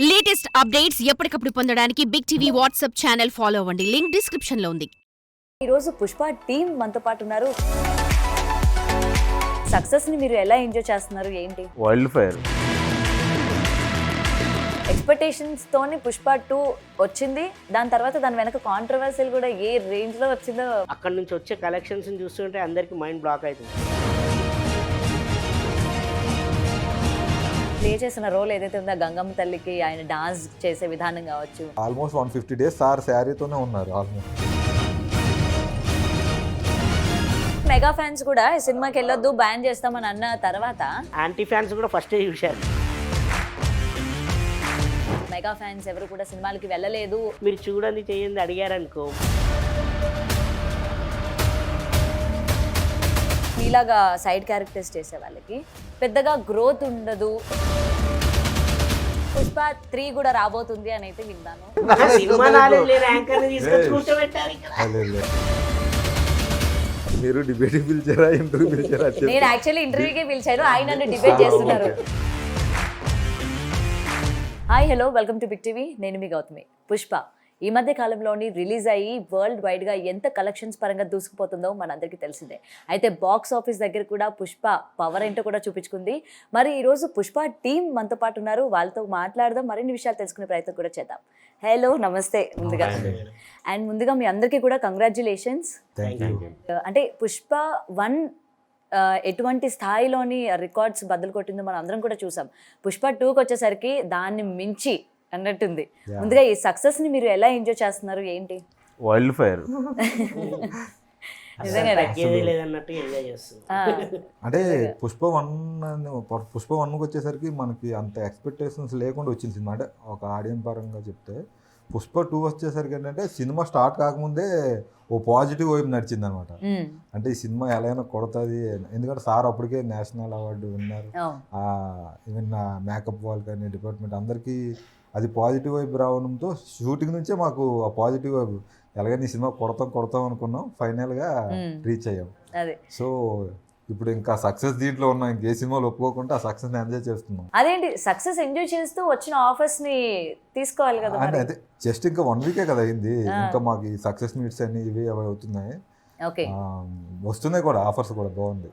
Latest updates ఎప్పటికప్పుడు పొందడానికి big TV WhatsApp channel follow అవ్వండి. లింక్ డిస్క్రిప్షన్ లో ఉంది. ఈరోజు పుష్ప టీం మనతో పాటు ఉన్నారు. సక్సెస్ ని మీరు ఎలా ఎంజాయ్ చేస్తున్నారు? ఏంటి వైల్డ్ ఫైర్ ఎక్స్పెక్టేషన్స్ తోని పుష్ప 2 వచ్చింది. దాని తర్వాత దాని వెనక కాంట్రవర్సీలు కూడా ఏ రేంజ్ లో వచ్చిందో. అక్కడ నుంచి వచ్చే కలెక్షన్స్ చూస్తుంటే అందరికి మైండ్ బ్లాక్ అవుతుంది. ప్లే చేసిన రోల్ ఏదైతే ఉందో గంగమ్మ తల్లికి ఆయన డాన్స్ చేసే విధానం కావచ్చు. ఆల్మోస్ట్ 150 days సార్ శారీతోనే ఉన్నారు. ఆల్మోస్ట్ మెగా ఫ్యాన్స్ కూడా ఈ సినిమాకి వెళ్ళొద్దు బ్యాన్ చేస్తామని అన్న తర్వాత యాంటీ ఫ్యాన్స్ కూడా ఫస్టే చూశారు. మెగా ఫ్యాన్స్ ఎవరు కూడా సినిమాలకి వెళ్ళలేదు. మీరు చూడండి చేయండి అడిగారనుకో, ఇలాగా సైడ్ క్యారెక్టర్స్ చేసే వాళ్ళకి పెద్దగా గ్రోత్ ఉండదు. పుష్ప 3 కూడా రాబోతుంది అని అయితే విన్నాను. సినిమా నాలెడ్జ్ లేని యాంకర్ని తీసుకొచ్చి కూర్చోబెట్టారు ఇక్కడ. మీరు డిబేట్ పిలిచారా, ఇంటర్వ్యూ పిలిచారా? నేను యాక్చువల్లీ ఇంటర్వ్యూకే పిలిచాను, ఆయన నన్ను డిబేట్ చేస్తున్నారు. Hi hello, welcome to big TV. నేను మీ గౌతమి. పుష్ప ఈ మధ్య కాలంలోని రిలీజ్ అయ్యి వరల్డ్ వైడ్గా ఎంత కలెక్షన్స్ పరంగా దూసుకుపోతుందో మనందరికీ తెలిసిందే. అయితే బాక్స్ ఆఫీస్ దగ్గర కూడా పుష్ప పవర్ ఏంటో కూడా చూపించుకుంది. మరి ఈరోజు పుష్ప టీం మనతో పాటు ఉన్నారు. వాళ్ళతో మాట్లాడదాం, మరిన్ని విషయాలు తెలుసుకునే ప్రయత్నం కూడా చేద్దాం. హలో, నమస్తే ముందుగా. అండ్ ముందుగా మీ అందరికీ కూడా కంగ్రాచ్యులేషన్స్. అంటే పుష్ప 1 ఎటువంటి స్థాయిలోని రికార్డ్స్ బద్దలు కొట్టిందో మనం అందరం కూడా చూసాం. పుష్ప 2కి వచ్చేసరికి దాన్ని మించి అన్నట్టుంది. ముందుగా ఈ సక్సెస్ ని మీరు ఎలా ఎంజాయ్ చేస్తున్నారు? ఏంటి వైల్డ్ ఫైర్ లేదన్నట్టు ఎంజాయ్ చేస్తుంది. అంటే పుష్ప 1కి వచ్చేసరికి మనకి అంత ఎక్స్పెక్టేషన్స్ లేకుండా వచ్చింది సినిమా. అంటే ఒక ఆడియన్స్ పరంగా చెప్తే పుష్ప 2 వచ్చేసరికి ఏంటంటే సినిమా స్టార్ట్ కాకముందే ఓ పాజిటివ్ వైపు నడిచింది అనమాట. అంటే ఈ సినిమా ఎలాగైనా కొడుతుంది, ఎందుకంటే సార్ అప్పటికే నేషనల్ అవార్డు విన్నారు. ఈవెన్ మేకప్ వాళ్ళు కానీ డిపార్ట్మెంట్ అందరికీ అది పాజిటివ్ వైపు రావడంతో షూటింగ్ నుంచే మాకు ఆ పాజిటివ్ వైపు ఎలాగైనా ఈ సినిమా కొడతాం అనుకున్నాం. ఫైనల్గా రీచ్ అయ్యాం. సో ఇప్పుడు ఇంకా సక్సెస్ దీంట్లో ఉన్నాం. ఇంకే సినిమాలు ఒప్పుకోకుండా ఆ సక్సెస్ ని ఎంజాయ్ చేస్తున్నాం. అదేంటి సక్సెస్ ఎంజాయ్ చేస్తూ వచ్చిన ఆఫర్స్ ని తీసుకోవాలి కదా. అంటే అదే జస్ట్ ఇంకా 1 వీకే కదా అయింది. ఇంకా మాకు ఈ సక్సెస్ మీట్స్ అన్ని ఇవి అవి అవుతున్నాయి. వస్తున్నాయి కూడా ఆఫర్స్ కూడా బాగుంది.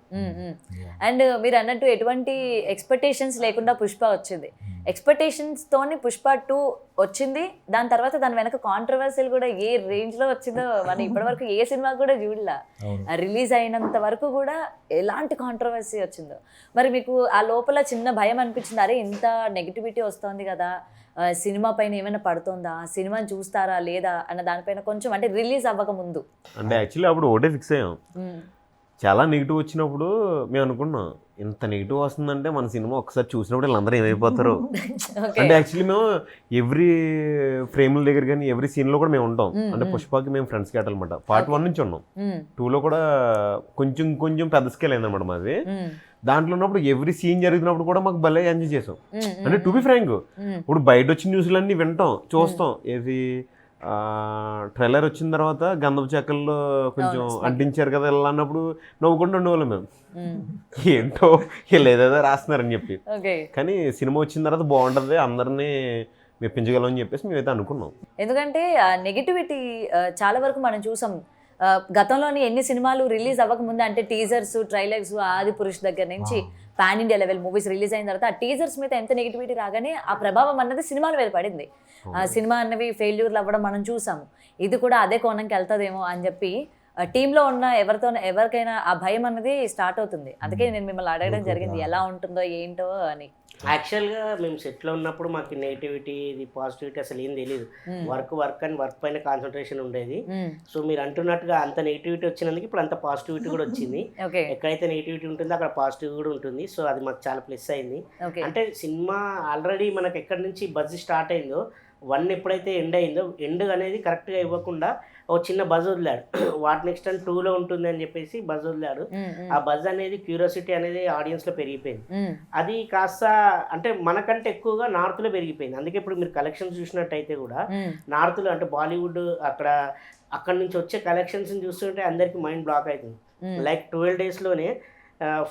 అండ్ మీరు అన్నట్టు ఎటువంటి ఎక్స్పెక్టేషన్స్ లేకుండా పుష్ప వచ్చింది. ఎక్స్పెక్టేషన్స్ తోని పుష్ప 2 వచ్చింది. దాని తర్వాత దాని వెనక కాంట్రవర్సీలు కూడా ఏ రేంజ్ లో వచ్చిందో మనం ఇప్పటివరకు ఏ సినిమా కూడా చూడలే. రిలీజ్ అయినంత వరకు కూడా ఎలాంటి కాంట్రవర్సీ వచ్చిందో. మరి మీకు ఆ లోపల చిన్న భయం అనిపించింది, అరే ఇంత నెగిటివిటీ వస్తుంది కదా, సినిమా పైన ఏమైనా పడుతుందా, సినిమాని చూస్తారా లేదా అన్న దానిపైన కొంచెం, అంటే రిలీజ్ అవ్వక ముందు? అంటే యాక్చువల్లీ అప్పుడు ఒకటే ఫిక్స్ అయ్యాం. చాలా నెగిటివ్ వచ్చినప్పుడు మేము అనుకున్నాం, ఇంత నెగిటివ్ వస్తుందంటే మన సినిమా ఒకసారి చూసినప్పుడు వీళ్ళందరూ ఏమైపోతారు. అంటే యాక్చువల్లీ మేము ఎవ్రీ ఫ్రేమ్ల దగ్గర కానీ ఎవ్రీ సీన్లో కూడా మేము ఉంటాం. అంటే పుష్పకి మేము ఫ్రెండ్స్ క్యాట్ అనమాట. పార్ట్ 1 నుంచి ఉన్నాం. 2లో కూడా కొంచెం పెద్ద స్కేల్ అయిందన్నమాట మాది. దాంట్లో ఉన్నప్పుడు ఎవ్రీ సీన్ జరుగుతున్నప్పుడు కూడా మాకు భలే ఎంజాయ్ చేసాం. అంటే టు బి ఫ్రాంక్, ఇప్పుడు బయట వచ్చిన న్యూస్లన్నీ వింటాం, చూస్తాం. ఏది ట్రైలర్ వచ్చిన తర్వాత గంధపు చెక్కల్లో కొంచెం అంటించారు కదా ఇలా అన్నప్పుడు నవ్వుకుంటూ ఉండేవాళ్ళం మేము. ఏంటో వీళ్ళు ఏదేదో రాస్తున్నారని చెప్పి. కానీ సినిమా వచ్చిన తర్వాత బాగుంటుంది, అందరినీ మెప్పించగలం అని చెప్పేసి మేమైతే అనుకున్నాం. ఎందుకంటే నెగిటివిటీ చాలా వరకు మనం చూసాం. గతంలోని ఎన్ని సినిమాలు రిలీజ్ అవ్వక ముందు, అంటే టీజర్స్, ట్రైలర్స్, ఆది పురుష్ దగ్గర నుంచి pan India level movies release అయిన తర్వాత ఆ టీజర్స్ మీద ఎంత నెగిటివిటీ రాగానే ఆ ప్రభావం అన్నది సినిమాల మీద పడింది. ఆ సినిమా అన్నవి ఫెయిల్యూర్లు అవ్వడం మనం చూసాము. ఇది కూడా అదే కోణంకి వెళ్తుందేమో అని చెప్పి టీంలో ఉన్న ఎవరికైనా ఆ భయం అన్నది స్టార్ట్ అవుతుంది. అందుకే నేను మిమ్మల్ని అడగడం జరిగింది ఎలా ఉంటుందో ఏంటో అని. యాక్చువల్గా మేము సెట్లో ఉన్నప్పుడు మాకు నెగిటివిటీ, ఇది పాజిటివిటీ అసలు ఏం తెలియదు. వర్క్ అని వర్క్ పైన కాన్సన్ట్రేషన్ ఉండేది. సో మీరు అంటున్నట్టుగా అంత నెగిటివిటీ వచ్చినందుకు ఇప్పుడు అంత పాజిటివిటీ కూడా వచ్చింది. ఎక్కడైతే నెగిటివిటీ ఉంటుందో అక్కడ పాజిటివ్ కూడా ఉంటుంది. సో అది మాకు చాలా ప్లస్ అయింది. అంటే సినిమా ఆల్రెడీ మనకు ఎక్కడి నుంచి బజ్ స్టార్ట్ అయిందో, 1 ఎప్పుడైతే ఎండ్ అయిందో, ఎండ్ అనేది కరెక్ట్గా ఇవ్వకుండా ఒక చిన్న బజ్ వదిలాడు. వాట్ నెక్స్ట్ అని 2లో ఉంటుంది అని చెప్పేసి బజ్ వదిలాడు. ఆ బజ్ అనేది క్యూరియాసిటీ అనేది ఆడియన్స్లో పెరిగిపోయింది. అది కాస్త అంటే మనకంటే ఎక్కువగా నార్త్లో పెరిగిపోయింది. అందుకే ఇప్పుడు మీరు కలెక్షన్స్ చూసినట్టయితే కూడా నార్త్లో, అంటే బాలీవుడ్ అక్కడ నుంచి వచ్చే కలెక్షన్స్ చూస్తుంటే అందరికి మైండ్ బ్లాక్ అవుతుంది. లైక్ 12 daysలోనే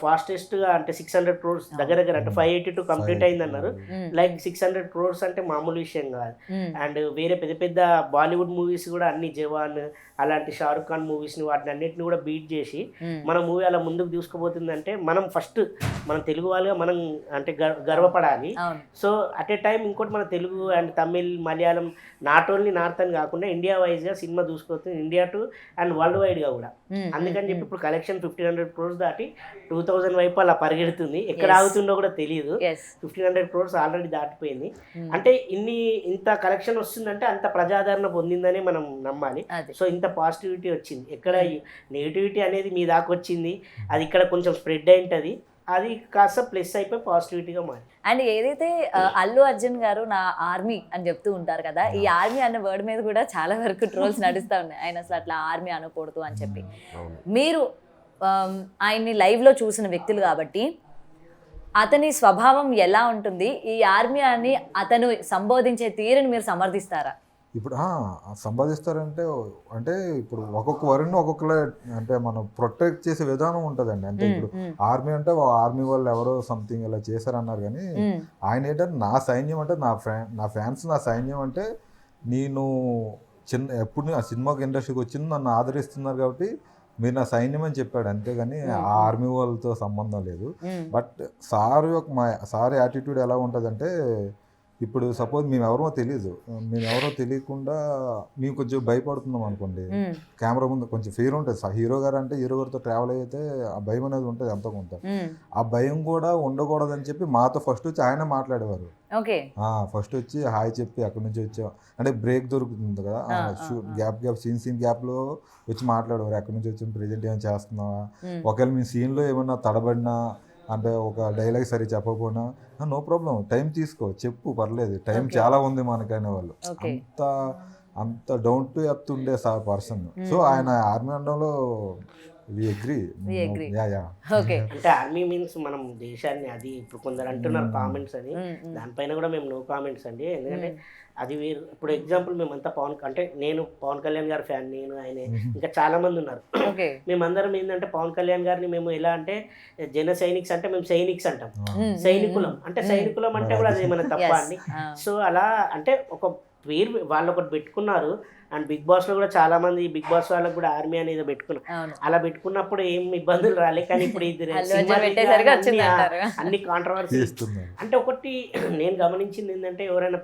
ఫాస్టెస్ట్గా అంటే 600 crores దగ్గర అంటే 582 కంప్లీట్ అయిందన్నారు. లైక్ 600 crores అంటే మామూలు విషయం కాదు. అండ్ వేరే పెద్ద పెద్ద బాలీవుడ్ మూవీస్ కూడా అన్ని జవాన్ అలాంటి షారుఖ్ ఖాన్ మూవీస్ని వాటిని అన్నిటిని కూడా బీట్ చేసి మన మూవీ అలా ముందుకు తీసుకుపోతుందంటే మనం ఫస్ట్ మనం తెలుగు వాళ్ళుగా మనం అంటే గర్వపడాలి. సో అట్ ఏ టైం ఇంకోటి మన Telugu and Tamil Malayalam not only north అని కాకుండా ఇండియా వైజ్గా సినిమా చూసుకోవచ్చు, ఇండియా టు అండ్ వరల్డ్ వైడ్గా కూడా. అందుకని చెప్పి ఇప్పుడు కలెక్షన్ 1500 crores దాటి 2000 వైపు అలా పరిగెడుతుంది. ఎక్కడ ఆగుతుందో కూడా తెలియదు. 1500 crores ఆల్రెడీ దాటిపోయింది. అంటే ఇంత కలెక్షన్ వస్తుందంటే అంత ప్రజాదరణ పొందిందని మనం నమ్మాలి. సో ఇంత పాజిటివిటీ వచ్చింది. ఎక్కడ నెగిటివిటీ అనేది మీ దాకా వచ్చింది, అది ఇక్కడ కొంచెం స్ప్రెడ్ అయి ఉంటుంది, అది కాస్త ప్లస్ అయిపోయి పాజిటివిటీగా మారి. అండ్ ఏదైతే అల్లు అర్జున్ గారు నా ఆర్మీ అని చెప్తూ ఉంటారు కదా, ఈ ఆర్మీ అన్న వర్డ్ మీద కూడా చాలా వరకు ట్రోల్స్ నడుస్తూ ఉన్నాయి. ఆయన అసలు అట్లా ఆర్మీ అనకూడదు అని చెప్పి. మీరు ఆయన్ని లైవ్లో చూసిన వ్యక్తులు కాబట్టి అతని స్వభావం ఎలా ఉంటుంది, ఈ ఆర్మీ అని అతను సంబోధించే తీరుని మీరు సమర్థిస్తారా? ఇప్పుడు సంపాదిస్తారంటే అంటే ఇప్పుడు ఒక్కొక్క వరిని ఒక్కొక్కలా అంటే మనం ప్రొటెక్ట్ చేసే విధానం ఉంటుందండి. అంటే ఇప్పుడు ఆర్మీ అంటే ఆర్మీ వాళ్ళు ఎవరో సంథింగ్ ఇలా చేశారన్నారు, కానీ ఆయన ఏంటంటే నా సైన్యం అంటే నా ఫ్యాన్స్ నా సైన్యం అంటే నేను ఎప్పుడు ఆ సినిమాకి ఇండస్ట్రీకి వచ్చింది నన్ను ఆదరిస్తున్నారు కాబట్టి మీరు నా సైన్యం అని చెప్పాడు, అంతేగాని ఆ ఆర్మీ వాళ్ళతో సంబంధం లేదు. బట్ సార్ యాటిట్యూడ్ ఎలా ఉంటుందంటే, ఇప్పుడు సపోజ్ మేము ఎవరో తెలియకుండా మేము కొంచెం భయపడుతున్నాం అనుకోండి, కెమెరా ముందు కొంచెం ఫీర్ ఉంటుంది. హీరో గారు అంటే హీరో గారితో ట్రావెల్ అయితే ఆ భయం అనేది ఉంటుంది ఎంతో కొంత. ఆ భయం కూడా ఉండకూడదని చెప్పి మాతో ఫస్ట్ వచ్చి ఆయన మాట్లాడేవారు. ఫస్ట్ వచ్చి హాయ్ చెప్పి అక్కడి నుంచి వచ్చాం అంటే బ్రేక్ దొరుకుతుంది కదా, గ్యాప్ సీన్ గ్యాప్లో వచ్చి మాట్లాడేవారు. ఎక్కడి నుంచి వచ్చి ప్రెజెంట్ ఏమైనా చేస్తున్నావా, ఒకవేళ మీ సీన్లో ఏమన్నా తడబడినా అంటే ఒక డైలాగ్ సరి చెప్పకపోయినా నో ప్రాబ్లం, టైం తీసుకో చెప్పు పర్లేదు, టైం చాలా ఉంది మనకనే వాళ్ళు. అంత డౌన్ టు ఎర్త్ ఉండే పర్సన్. సో ఆయన ఆర్మీ అనడంలో అంటే ఆర్మీ మీన్స్ మనం దేశాన్ని, అది ఇప్పుడు కొందరు అంటున్నారు కామెంట్స్ అని, దానిపైన కూడా మేము నో కామెంట్స్ అండి. ఎందుకంటే అది వేరు. ఇప్పుడు ఎగ్జాంపుల్ మేమంతా నేను పవన్ కళ్యాణ్ గారి ఫ్యాన్, నేను ఆయన ఇంకా చాలా మంది ఉన్నారు. మేమందరం ఏంటంటే పవన్ కళ్యాణ్ గారిని మేము ఎలా అంటే జన సైనిక్స్ అంటే మేము సైనిక్స్ అంటాం, సైనికులం అంటే సైనికులం అంటే కూడా అది ఏమైనా తప్ప అండి. సో అలా అంటే ఒక పేరు వాళ్ళు ఒకటి పెట్టుకున్నారు. అండ్ బిగ్ బాస్లో కూడా చాలా మంది బిగ్ బాస్ వాళ్ళకి కూడా ఆర్మీ అనేది పెట్టుకున్నారు. అలా పెట్టుకున్నప్పుడు ఏం ఇబ్బందులు రాలే, కానీ ఇప్పుడు ఇది అన్ని కాంట్రవర్సీ. అంటే ఒకటి నేను గమనించింది ఏంటంటే, ఎవరైనా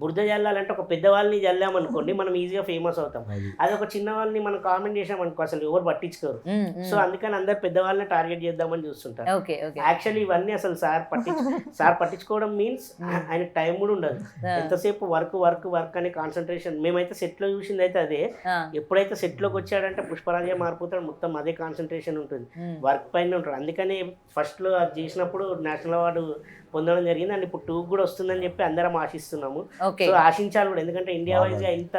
బురద జల్లాలంటే ఒక పెద్దవాళ్ళని జల్లామనుకోండి మనం ఈజీగా ఫేమస్ అవుతాం. అది ఒక చిన్న వాళ్ళని మనం కామెంట్ చేసామనుకో అసలు ఎవరు పట్టించుకోరు. సో అందుకని అందరు పెద్దవాళ్ళని టార్గెట్ చేద్దామని చూస్తుంటారు. యాక్చువల్లీ ఇవన్నీ అసలు సార్ పట్టించుకోవడం మీన్స్ ఆయన టైం కూడా ఉండదు. ఎంతసేపు వర్క్ అనే కాన్సన్ట్రేషన్. మేమైతే సెట్లో చూసింది అయితే అదే. ఎప్పుడైతే సెట్లోకి వచ్చాడంటే పుష్పరాజే మారిపోతాడు, మొత్తం అదే కాన్సన్ట్రేషన్ ఉంటుంది, వర్క్ పైన ఉంటాడు. అందుకని ఫస్ట్లో అది చేసినప్పుడు నేషనల్ అవార్డు పొందడం జరిగింది. అండ్ ఇప్పుడు 2 కూడా వస్తుందని చెప్పి అందరం ఆశిస్తున్నాము. సో ఆశించాలి కూడా, ఎందుకంటే ఇండియా వైజ్గా ఇంత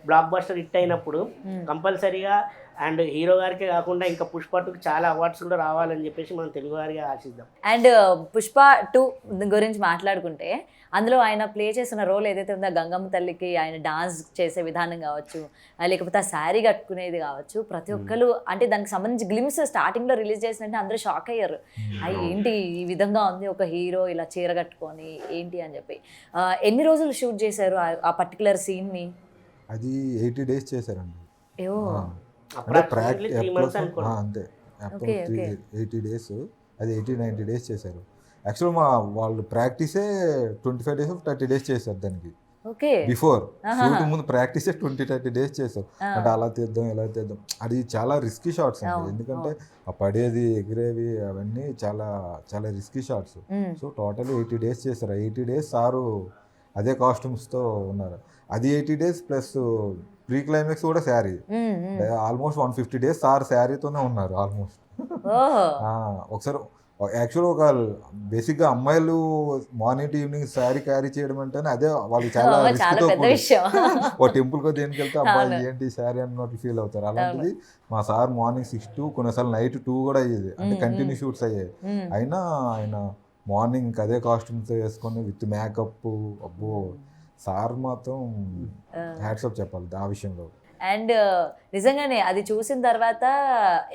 బ్లాక్ బస్టర్ హిట్ అయినప్పుడు కంపల్సరీగా అండ్ హీరో గారికే కాకుండా ఇంకా పుష్ప 2కి చాలా అవార్డ్స్ కూడా రావాలని చెప్పేసి మనం తెలుగు వారిగా ఆశిద్దాం. అండ్ పుష్ప 2 గురించి మాట్లాడుకుంటే అందులో ఆయన ప్లే చేసిన రోల్ ఏదైతే ఉందో గంగమ్మ తల్లికి ఆయన డాన్స్ చేసే విధానం కావచ్చు, లేకపోతే ఆ శారీ కట్టుకునేది కావచ్చు, ప్రతి ఒక్కరు అంటే దానికి సంబంధించి గ్లిమ్స్ స్టార్టింగ్లో రిలీజ్ చేసినట్టే అందరూ షాక్ అయ్యారు. ఏంటి ఈ విధంగా ఉంది ఒక హీరో ఇలా చీర కట్టుకొని ఏంటి అని చెప్పి. ఎన్ని రోజులు షూట్ చేశారు ఆ పర్టికులర్ సీన్ని? అది 80 days చేశారండి. అంటే అంతే 80 days, అది 80-90 days చేశారు. యాక్చువల్ వాళ్ళు ప్రాక్టీసే 25 days 30 days చేశారు. దానికి బిఫోర్ షూటింగ్ ముందు ప్రాక్టీసే 20-30 days చేశారు. అంటే అలా తీద్దాం ఇలా తీద్దాం, అది చాలా రిస్కీ షాట్స్ అండి. ఎందుకంటే ఆ పడేది ఎగిరేవి అవన్నీ చాలా చాలా risky shots. So total 80 days చేశారు. 80 days సారు అదే కాస్ట్యూమ్స్తో ఉన్నారు. అది 80 days ప్లస్ ప్రీ క్లైమాక్స్ కూడా శారీ. ఆల్మోస్ట్ 150 days సార్ శారీతోనే ఉన్నారు ఆల్మోస్ట్. ఒకసారి యాక్చువల్గా ఒక బేసిక్గా అమ్మాయిలు morning to evening sari carry చేయడం అంటేనే అదే వాళ్ళు చాలా రిస్క్తో ఒక టెంపుల్కో దేనికి వెళ్తే అబ్బాయి ఏంటి శారీ అన్నట్టు ఫీల్ అవుతారు. అలాంటిది మా సార్ మార్నింగ్ 6 to కొన్నిసార్లు నైట్ 2 కూడా అయ్యేది, అంటే కంటిన్యూ షూట్స్ అయ్యాయి. అయినా ఆయన మార్నింగ్ అదే కాస్ట్యూమ్తో వేసుకొని విత్ మేకప్. అబ్బో సార్ మాత్రం హ్యాట్స్ ఆఫ్ చెప్పాలి ఆ విషయంలో. అండ్ నిజంగానే అది చూసిన తర్వాత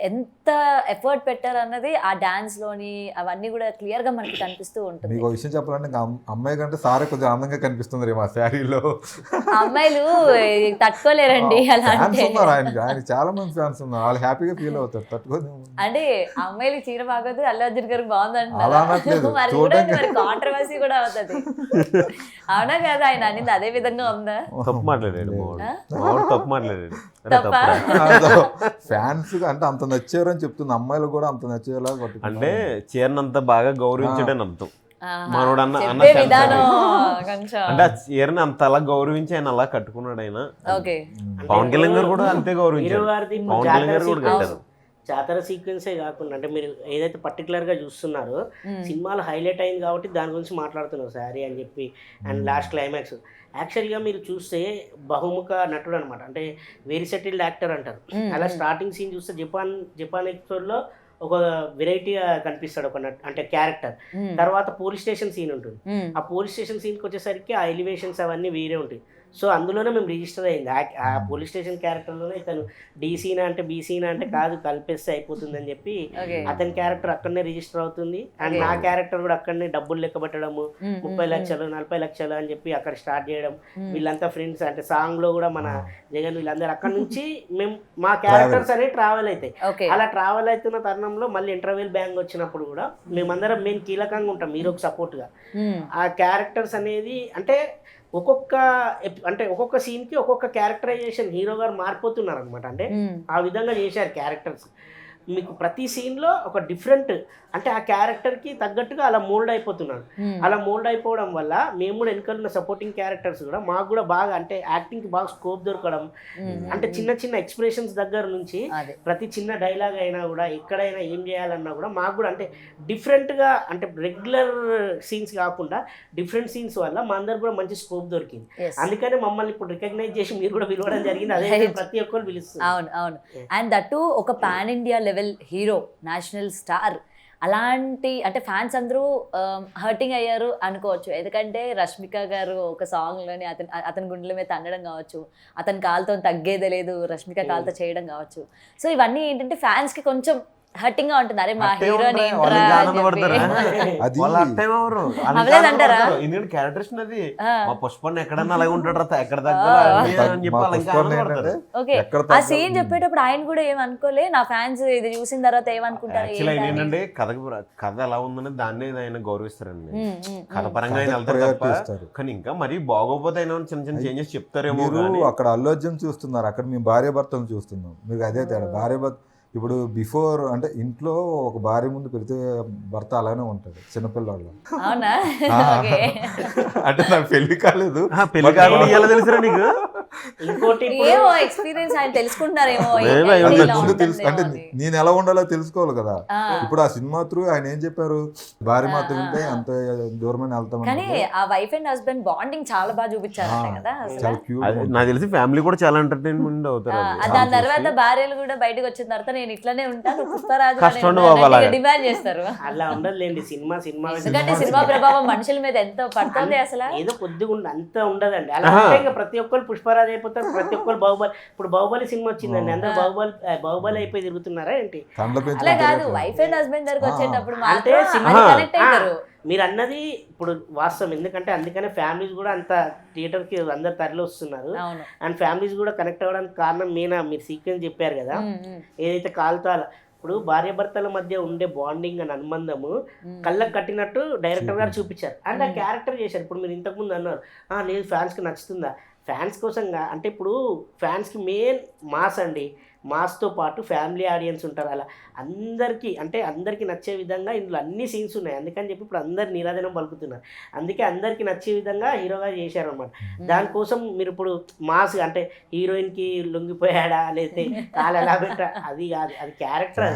ఎంత ఎఫర్ట్ పెట్టారు అన్నది ఆ డాన్స్ లోని అవన్నీ కూడా క్లియర్ గా మనకి కనిపిస్తూ ఉంటుంది. మీకు ఒక విషయం చెప్పాలంటే ఇంకా అమ్మాయి కంటే సారే కొద్దిగా అందంగా కనిపిస్తుంది రేమో ఆ శారీలో. అమ్మాయిలు తట్టుకోలేరండి అలా ఫ్యాన్స్ అంటే. ఉన్నారు ఆయనకి చాలా మంది ఫ్యాన్స్ ఉన్నారు, వాళ్ళు హ్యాపీగా ఫీల్ అవుతారు, తట్టుకోలేము. అంటే అమ్మాయిలు చీర బాగోదు, అల్లు అర్జున్ గారికి బాగుందండి అలా అనట్లేదు, మరి చూడడానికి. మరి కాంట్రవర్సీ కూడా అవుతుంది. అవునా కదా, ఆయన అనింది అదే విధంగా ఉందా? తప్పు మాట్లాడాడు మావాడు తప్పు మాట్లాడాడు. అరే తప్పా? తప్పురా. ఫ్యాన్స్ అంటే అంత నచ్చారు అని చెప్తుంది, అమ్మాయిలు కూడా అంత నచ్చేలా అంటే చీరనంత బాగా గౌరవించడని అర్థం. ఆహా. మనోడు అన్న చెప్పే అన్న sense విధానం అది. కొంచెం అంటే ఆ చీరని అంత అలా గౌరవించి ఆయన అలా కట్టుకున్నాడు ఆయన. ఓకే. పవన్ కళ్యాణ్ గారు కూడా అంతే హీరో గౌరవించారు. గారిది పవన్ కళ్యాణ్ గారు కూడా కట్టారు. జాతర సీక్వెన్సే కాకుండా అంటే మీరు ఏదైతే పర్టికులర్గా చూస్తున్నారో సినిమాలో హైలైట్ అయింది కాబట్టి దాని గురించి మాట్లాడుతున్నారు శారీ అని చెప్పి. అండ్ లాస్ట్ క్లైమాక్స్ యాక్చువల్గా మీరు చూస్తే బహుముఖ నటుడు అనమాట, అంటే వెరీ సెటిల్డ్ యాక్టర్ అంటారు. అలా స్టార్టింగ్ సీన్ చూస్తే జపాన్ ఎపిసోడ్లో ఒక వెరైటీగా కనిపిస్తాడు ఒక అంటే క్యారెక్టర్. తర్వాత పోలీస్ స్టేషన్ సీన్ ఉంటుంది, ఆ పోలీస్ స్టేషన్ సీన్కి వచ్చేసరికి ఆ ఎలివేషన్స్ అవన్నీ వేరే ఉంటాయి. సో అందులోనే మేము రిజిస్టర్ అయింది ఆ పోలీస్ స్టేషన్ క్యారెక్టర్లోనే. తను డీసీనా అంటే బీసీనా అంటే కాదు, కలిపేస్తే అయిపోతుంది అని చెప్పి అతని క్యారెక్టర్ అక్కడనే రిజిస్టర్ అవుతుంది. అండ్ నా క్యారెక్టర్ కూడా అక్కడనే డబ్బులు లెక్క పెట్టడము, 30 లక్షలు 40 లక్షలు అని చెప్పి అక్కడ స్టార్ట్ చేయడం. వీళ్ళంతా ఫ్రెండ్స్, అంటే సాంగ్ లో కూడా మన జగన్ వీళ్ళందరూ అక్కడ నుంచి మేము మా క్యారెక్టర్స్ అనేవి ట్రావెల్ అవుతాయి. అలా ట్రావెల్ అవుతున్న తరుణంలో మళ్ళీ ఇంటర్వెల్ బ్యాంగ్ వచ్చినప్పుడు కూడా మేమందరం మెయిన్ కీలకంగా ఉంటాం, మీరు ఒక సపోర్ట్ గా. ఆ క్యారెక్టర్స్ అనేది అంటే ఒక్కొక్క సీన్కి ఒక్కొక్క క్యారెక్టరైజేషన్ హీరో గారు మారిపోతున్నారు అనమాట. అంటే ఆ విధంగా చేశారు క్యారెక్టర్స్. మీకు ప్రతి సీన్లో ఒక డిఫరెంట్, అంటే ఆ క్యారెక్టర్కి తగ్గట్టుగా అలా మోల్డ్ అయిపోతున్నాడు. అలా మోల్డ్ అయిపోవడం వల్ల మేము కూడా వెనకాలన్న సపోర్టింగ్ క్యారెక్టర్స్ కూడా మాకు కూడా బాగా అంటే యాక్టింగ్కి బాగా స్కోప్ దొరకడం. అంటే చిన్న చిన్న ఎక్స్ప్రెషన్స్ దగ్గర నుంచి ప్రతి చిన్న డైలాగ్ అయినా కూడా ఎక్కడైనా ఏం చేయాలన్నా కూడా మాకు కూడా అంటే డిఫరెంట్గా, అంటే రెగ్యులర్ సీన్స్ కాకుండా డిఫరెంట్ సీన్స్ వల్ల మా అందరు కూడా మంచి స్కోప్ దొరికింది. అందుకనే మమ్మల్ని ఇప్పుడు రికగ్నైజ్ చేసి మీరు కూడా పిలవడం జరిగింది. అదే ప్రతి ఒక్కరు పిలుస్తుంది. అవును అవును. అండ్ దట్టు ఒక pan India level hero, national star. అలాంటి అంటే ఫ్యాన్స్ అందరూ హర్టింగ్ అయ్యారు అనుకోవచ్చు. ఎందుకంటే రష్మిక గారు ఒక సాంగ్లోని అతని గుండెల మీద తన్నడం కావచ్చు, అతని కాలుతో తగ్గేదే లేదు రష్మిక కాలుతో చేయడం కావచ్చు. సో ఇవన్నీ ఏంటంటే ఫ్యాన్స్కి కొంచెం హర్టింగ్ గా ఉంటుంది. అరే మా హీరోని క్యారెక్టర్స్ అది మా పుష్పన్న ఎక్కడన్నా అలాగే ఉంటాడు ఎక్కడ ఆ సీన్ చెప్పేటప్పుడు ఆయన కూడా ఏమనుకోలే, నా ఫ్యాన్స్ ఇది చూసిన తర్వాత ఏమనుకుంటారు ఏంటంటే కథ ఎలా ఉందని దాన్ని ఆయన గౌరవిస్తారండి. కథ పరంగా ఆయన వెళ్తారు తప్ప, కానీ ఇంకా మరి బాగోపోతే ఆయన చిన్న చిన్న చేంజెస్ చెప్తారేమో. అక్కడ అల్లు అర్జున్ చూస్తున్నారు, అక్కడ మేము భార్య భర్తలు చూస్తున్నాం. మీకు అదే తేడా. భార్య భర్త ఇప్పుడు బిఫోర్ అంటే ఇంట్లో ఒక భార్య ముందు పెడితే భర్త అలానే ఉంటాడు చిన్నపిల్లవాళ్ళు. అవునా? అంటే నాకు పెళ్లి కాలేదు, పెళ్లి కాకుండా ఎలా తెలుసురా నీకు? ఇంకోటి ఏమో ఎక్స్పీరియన్స్ ఆయన తెలుసుకుంటారేమో. అంటే నేను ఎలా ఉండాలో తెలుసుకోవాలి కదా. ఇప్పుడు ఆ సినిమా త్రూ ఆయన ఏం చెప్పారు, భార్య మాత్రం ఉంటే అంత దూరమైన వెళ్తాం. కానీ ఆ వైఫ్ అండ్ హస్బెండ్ బాండింగ్ చాలా బాగా చూపించారు కదా. నాకు తెలిసి ఫ్యామిలీ కూడా చాలా ఎంటర్టైన్మెంట్ అవుతారు. దాని తర్వాత భార్యలు కూడా బయటకు వచ్చిన తర్వాత నేను ఇట్లానే ఉంటాను పుష్పరాజు డిమాండ్ చేస్తారు. అలా ఉండదులేండి సినిమా. ఎందుకంటే సినిమా ప్రభావం మనుషుల మీద ఎంత పడుతుంది అసలు. ఏదో కొద్దిగా అంత ఉండదండి. అలా ఇంకా ప్రతి ఒక్కరు పుష్పరాజు అయిపోతారు, ప్రతి ఒక్కరు బాహుబలి. ఇప్పుడు బాహుబలి సినిమా వచ్చిందండి, అందరూ బాహుబలి అయిపోయి తిరుగుతున్నారా ఏంటి? అలా కాదు, వైఫ్ అండ్ హస్బెండ్ దగ్గరకు వచ్చేటప్పుడు అంటే కనెక్ట్ అవుతారు. మీరు అన్నది ఇప్పుడు వాస్తవం. ఎందుకంటే అందుకనే ఫ్యామిలీస్ కూడా అంత థియేటర్కి అందరు తరలి వస్తున్నారు. అండ్ ఫ్యామిలీస్ కూడా కనెక్ట్ అవ్వడానికి కారణం మీరు సీక్వెన్స్ చెప్పారు కదా, ఏదైతే కాలుతాల ఇప్పుడు భార్య భర్తల మధ్య ఉండే బాండింగ్ అని అనుబంధము కళ్ళకు కట్టినట్టు డైరెక్టర్ గారు చూపించారు. అండ్ ఆ క్యారెక్టర్ చేశారు. ఇప్పుడు మీరు ఇంతకుముందు అన్నారు లేదు ఫ్యాన్స్కి నచ్చుతుందా, ఫ్యాన్స్ కోసంగా అంటే ఇప్పుడు ఫ్యాన్స్కి మెయిన్ మాస్ అండి. మాస్తో పాటు ఫ్యామిలీ ఆడియన్స్ ఉంటారు. అలా అందరికీ నచ్చే విధంగా ఇందులో అన్ని సీన్స్ ఉన్నాయి. అందుకని చెప్పి ఇప్పుడు అందరు నీరాజనం పలుకుతున్నారు. అందుకే అందరికీ నచ్చే విధంగా హీరోగా చేశారనమాట. దానికోసం మీరు ఇప్పుడు మాస్ అంటే హీరోయిన్కి లొంగిపోయాడా లేకపోతే కాలు ఎలా పెట్టా, అది కాదు, అది క్యారెక్టర్.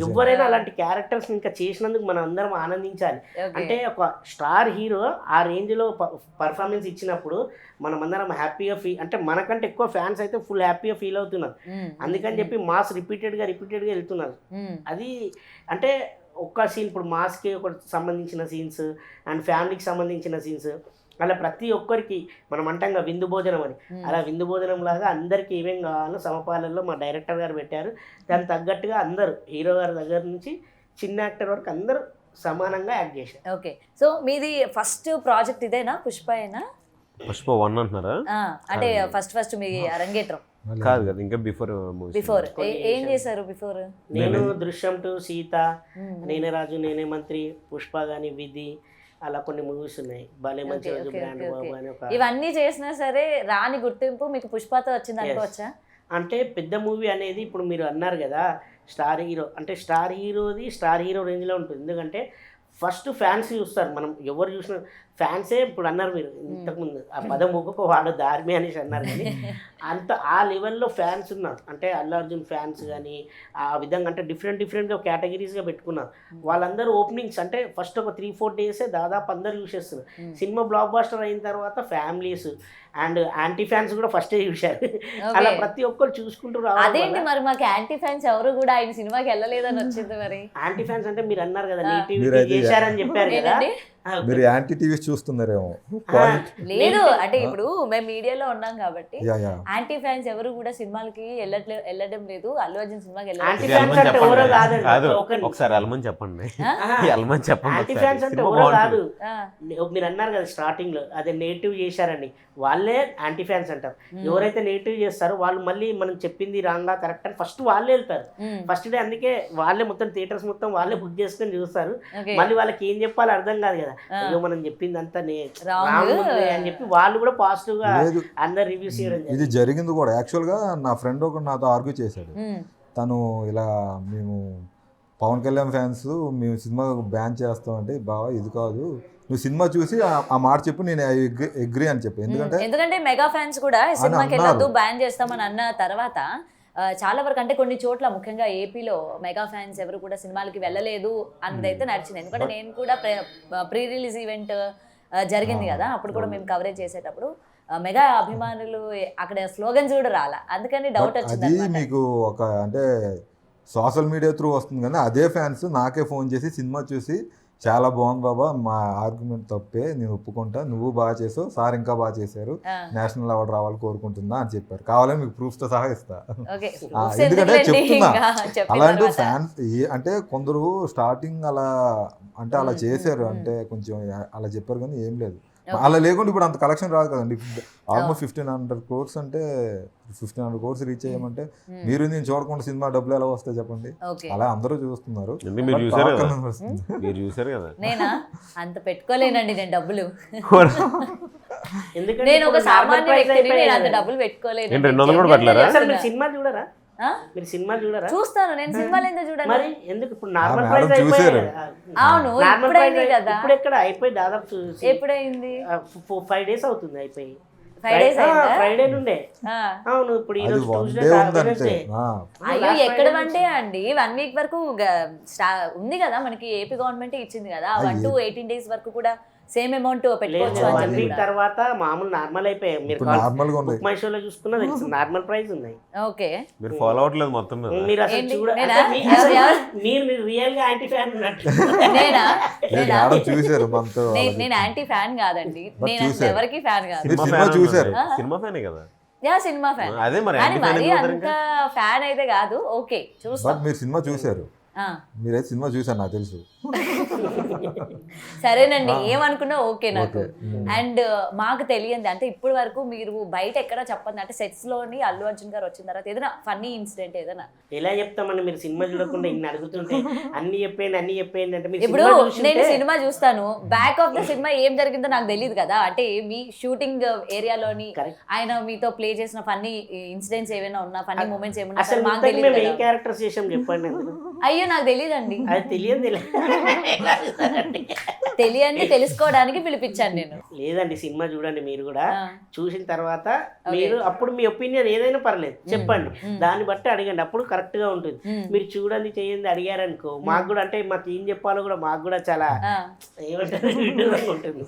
ఎవరైనా అలాంటి క్యారెక్టర్స్ ఇంకా చేసినందుకు మనం అందరం ఆనందించాలి. అంటే ఒక స్టార్ హీరో ఆ రేంజ్లో పర్ఫార్మెన్స్ ఇచ్చినప్పుడు మనం అందరం హ్యాపీగా అంటే మనకంటే ఎక్కువ ఫ్యాన్స్ అయితే ఫుల్ హ్యాపీగా ఫీల్ అవుతున్నారు. అందుకని చెప్పి మాస్ రిపీటెడ్గా వెళ్తున్నారు. అది అంటే ఒక్క సీన్ ఇప్పుడు మాస్కి ఒక సంబంధించిన సీన్స్ అండ్ ఫ్యామిలీకి సంబంధించిన సీన్స్ అలా ప్రతి ఒక్కరికి మనం అంటాం విందు భోజనం అని, అలా విందు భోజనం లాగా అందరికి ఏమేం కావాలో సమపాలనలో మా డైరెక్టర్ గారు పెట్టారు. దానికి తగ్గట్టుగా అందరూ హీరో గారి దగ్గర నుంచి చిన్న యాక్టర్ వరకు అందరూ సమానంగా యాక్ట్ చేశారు. ఓకే, సో మీది ఫస్ట్ ప్రాజెక్ట్ ఇదేనా పుష్ప అయినా? పుష్ప 1 అంటున్నారా? అంటే ఫస్ట్ మీ అరంగేట్రం కాదు కదా, ఇంకా బిఫోర్ బిఫోర్ ఏం చేశారు బిఫోర్? నేను దృశ్యం 2, సీత, నేనే రాజు నేనే మంత్రి, పుష్ప గాని, విధి, అలా కొన్ని మూవీస్ ఉన్నాయి. భలే మంచి రోజు, బ్రాండ్ బాబు అని ఒక. ఇవన్నీ చేసినా సరే రాని గుర్తింపు మీకు పుష్పతో వచ్చింది అనుకోవచ్చా? అంటే పెద్ద మూవీ అనేది ఇప్పుడు మీరు అన్నారు కదా స్టార్ హీరో, అంటే స్టార్ హీరో రేంజ్లో ఉంటుంది. ఎందుకంటే ఫస్ట్ ఫ్యాన్స్ చూస్తారు, మనం ఎవరు చూసినా ఫ్యాన్సే. ఇప్పుడు అన్నారు మీరు ఇంతకుముందు ఆ పదం ఒక్కొక్క వాడు దారిమే అనేసి అన్నారు, కానీ అంత ఆ లెవెల్లో ఫ్యాన్స్ ఉన్నారు. అంటే అల్లు అర్జున్ ఫ్యాన్స్ కానీ ఆ విధంగా అంటే డిఫరెంట్గా కేటగిరీస్గా పెట్టుకున్నారు. వాళ్ళందరూ ఓపెనింగ్స్ అంటే ఫస్ట్ ఒక 3-4 డేసే దాదాపు అందరు చూసేస్తున్నారు. సినిమా బ్లాక్ బాస్టర్ అయిన తర్వాత ఫ్యామిలీస్ అండ్ యాంటీ ఫ్యాన్స్ కూడా ఫస్టే చూశారు. అలా ప్రతి ఒక్కరు చూసుకుంటూ రావాలి. అదేంటి మరి మాకు యాంటీ ఫ్యాన్స్ ఎవరు కూడా ఆయన సినిమాకి వెళ్ళలేదని వచ్చింది మరి? యాంటీ ఫ్యాన్స్ అంటే మీరు అన్నారు కదా నెగిటివిటీ చేశారని చెప్పారు కదా, మీరు యాంటీ టీవీస్ చూస్తున్నారేమో. లేదు అంటే ఇప్పుడు మేము మీడియాలో ఉన్నాం కాబట్టి యాంటీ ఫ్యాన్స్ ఎవరు కూడా సినిమాలకి వెళ్ళడం లేదు. అల్లు అర్జున్ సినిమాకి యాంటీ ఫ్యాన్స్ అంటే ఎవరో కాదు, ఒకసారి వెళ్ళమని చెప్పండి. వెళ్ళమని చెప్పండి. యాంటీ ఫ్యాన్స్ అంటే ఎవరో కాదు, మీరు అన్నారు కదా స్టార్టింగ్ లో అదే నెగిటివ్ చేశారని, వాళ్ళే యాంటీ ఫ్యాన్స్ అంటారు. ఎవరైతే నెగిటివ్ చేస్తారో వాళ్ళు మళ్ళీ మనం చెప్పింది రాంగా కరెక్ట్ అని ఫస్ట్ వాళ్ళే వెళ్తారు ఫస్ట్ డే. అందుకే వాళ్ళే మొత్తం థియేటర్స్ మొత్తం వాళ్ళే బుక్ చేసుకొని చూస్తారు. మళ్ళీ వాళ్ళకి ఏం చెప్పాలో అర్థం కాదు కదా, అయ్యో మనం చెప్పింది అంతా అని చెప్పి వాళ్ళు కూడా పాజిటివ్ గా అందరు రివ్యూస్ చేయడం. ఇది జరిగింది కూడా. యాక్చువల్ గా నా ఫ్రెండ్ ఒకడు నాతో ఆర్గ్యూ చేశాడు. తను ఇలా మేము పవన్ కళ్యాణ్ ఫ్యాన్స్ మేము సినిమా బ్యాన్ చేస్తామంటే, బావా ఇది కాదు, నువ్వు సినిమా చూసి ఆ మాట చెప్పు, నేను అగ్రీ అని చెప్పి. ఎందుకంటే మెగా ఫ్యాన్స్ కూడా సినిమాకి వెళ్ళొద్దు బ్యాన్ చేస్తామని అన్న తర్వాత చాలా వరకు అంటే కొన్ని చోట్ల ముఖ్యంగా ఏపీలో మెగా ఫ్యాన్స్ ఎవరు కూడా సినిమాలకి వెళ్ళలేదు అన్నదైతే నడిచింది. ఎందుకంటే నేను కూడా ప్రీ రిలీజ్ ఈవెంట్ జరిగింది కదా, అప్పుడు కూడా మేము కవరేజ్ చేసేటప్పుడు మెగా అభిమానులు అక్కడ స్లోగన్స్ కూడా రాలా, అందుకని డౌట్ వచ్చింది. అది మీకు ఒక అంటే సోషల్ మీడియా త్రూ వస్తుంది, కానీ అదే ఫ్యాన్స్ నాకే ఫోన్ చేసి సినిమా చూసి చాలా బాగుంది బాబా, మా ఆర్గ్యుమెంట్ తప్పే, నేను ఒప్పుకుంటా, నువ్వు బాగా చేసావు, సార్ ఇంకా బాగా చేశారు, నేషనల్ అవార్డు రావాలి కోరుకుంటున్నా అని చెప్పారు. కావాలని మీకు ప్రూఫ్స్ తో సహా ఇస్తా. ఎందుకంటే చెప్తున్నా అలాంటి ఫ్యాన్స్ అంటే కొందరు స్టార్టింగ్ అలా అంటే అలా చేశారు, అంటే కొంచెం అలా చెప్పారు, కానీ ఏం లేదు అలా లేకుండా ఇప్పుడు అంత కలెక్షన్ రాదు కదండి. ఆల్మోస్ట్ 1500 crores అంటే 1500 crores రీచ్ అయ్యామంటే మీరు నేను చూడకుండా సినిమా డబ్బులు ఎలా వస్తాయి చెప్పండి. అలా అందరూ చూస్తున్నారు. మీరు చూసారు కదా. నేనా అంత పెట్టుకోలేనండి నేను డబ్బులు. ఎందుకంటే నేను ఒక సామాన్య వ్యక్తిని, నేను అంత డబ్బులు పెట్టుకోలేను. 200 కూడా పెట్టలేరా? సినిమా చూడరా? మీరు సినిమా చూడరా? చూస్తాను నేను. సినిమాలు ఎందుకు చూడాలి? మరి ఎందుకు ఇప్పుడు నార్మల్ ప్రైస్ అయిపోయింది. అవును ఇప్పుడైంది కదా. ఇప్పుడు ఎక్కడ అయిపోయి దాదాపు ఎప్పుడైంది? 5 days అవుతుంది అయిపోయి. 5 days ఫ్రైడే నుండే. అవును ఇప్పుడు ఈ రోజు ట్యూస్డే. అయ్యో ఎక్కడ వన్ డే అండి, 1 week వరకు ఉంది కదా మనకి, ఏపీ గవర్నమెంట్ ఇచ్చింది కదా. 1 to 18 days వరకు కూడా సేమ్ అమౌంట్ పెట్టుకోవచ్చు. 1 week తర్వాత మామూలు నార్మల్ అయిపోయి మీరు బుక్ మై షోలో చూసుకున్నా తెలుసు నార్మల్ ప్రైస్ ఉన్నాయి. ఓకే మీరు ఫాలో అవట్లేదు మొత్తం మీద. మీరు అసలు మీరు రియల్ గా యాంటీ ఫ్యాన్ ఉన్నట్టు. చూసారు మనతో. నేను యాంటీ ఫ్యాన్ కాదండి, నేను ఎవరికి ఫ్యాన్ కాదు. సినిమా ఫ్యానే కదా. సినిమా ఫ్యాన్ అదే మరి అంత ఫ్యాన్ అయితే కాదు. ఓకే చూస్తా. మీరు సినిమా చూసారు, మీరైతే సినిమా చూసారు నాకు తెలుసు. సరేనండి ఏమనుకున్నా ఓకే నాకు. అండ్ మాకు తెలియంది అంటే ఇప్పటి వరకు మీరు బయట ఎక్కడ చెప్పండి, అంటే సెట్స్ లోని అల్లు అర్జున్ గారు వచ్చిన తర్వాత ఏదైనా ఫన్నీ ఇన్సిడెంట్ ఏదైనా ఎలా చెప్తామని మీరు సినిమా చూడకుండా ఇన్ని అడుగుతుంటే అన్ని చెప్పేయండి అంటే ఇప్పుడు నేను సినిమా చూస్తాను, బ్యాక్ ఆఫ్ ద సినిమా ఏం జరిగిందో నాకు తెలియదు కదా. అంటే మీ షూటింగ్ ఏరియాలోని ఆయన మీతో ప్లే చేసిన ఫన్నీ ఇన్సిడెంట్స్ ఏమైనా ఉన్నా, ఫన్నీ మూమెంట్స్ ఏమైనా చెప్పండి. అయ్యో నాకు తెలియదండి. అది తెలియండి తెలుసుకోవడానికి పిలిపించాను నేను. లేదండి సినిమా చూడండి మీరు కూడా, చూసిన తర్వాత మీరు అప్పుడు మీ ఒపీనియన్ ఏదైనా పర్లేదు చెప్పండి, దాన్ని బట్టి అడగండి, అప్పుడు కరెక్ట్ గా ఉంటుంది. మీరు చూడండి చేయండి అడిగారనుకో మాకు కూడా అంటే మాకు ఏం చెప్పాలో కూడా మాకు కూడా చాలా ఏమంటారు ఉంటుంది.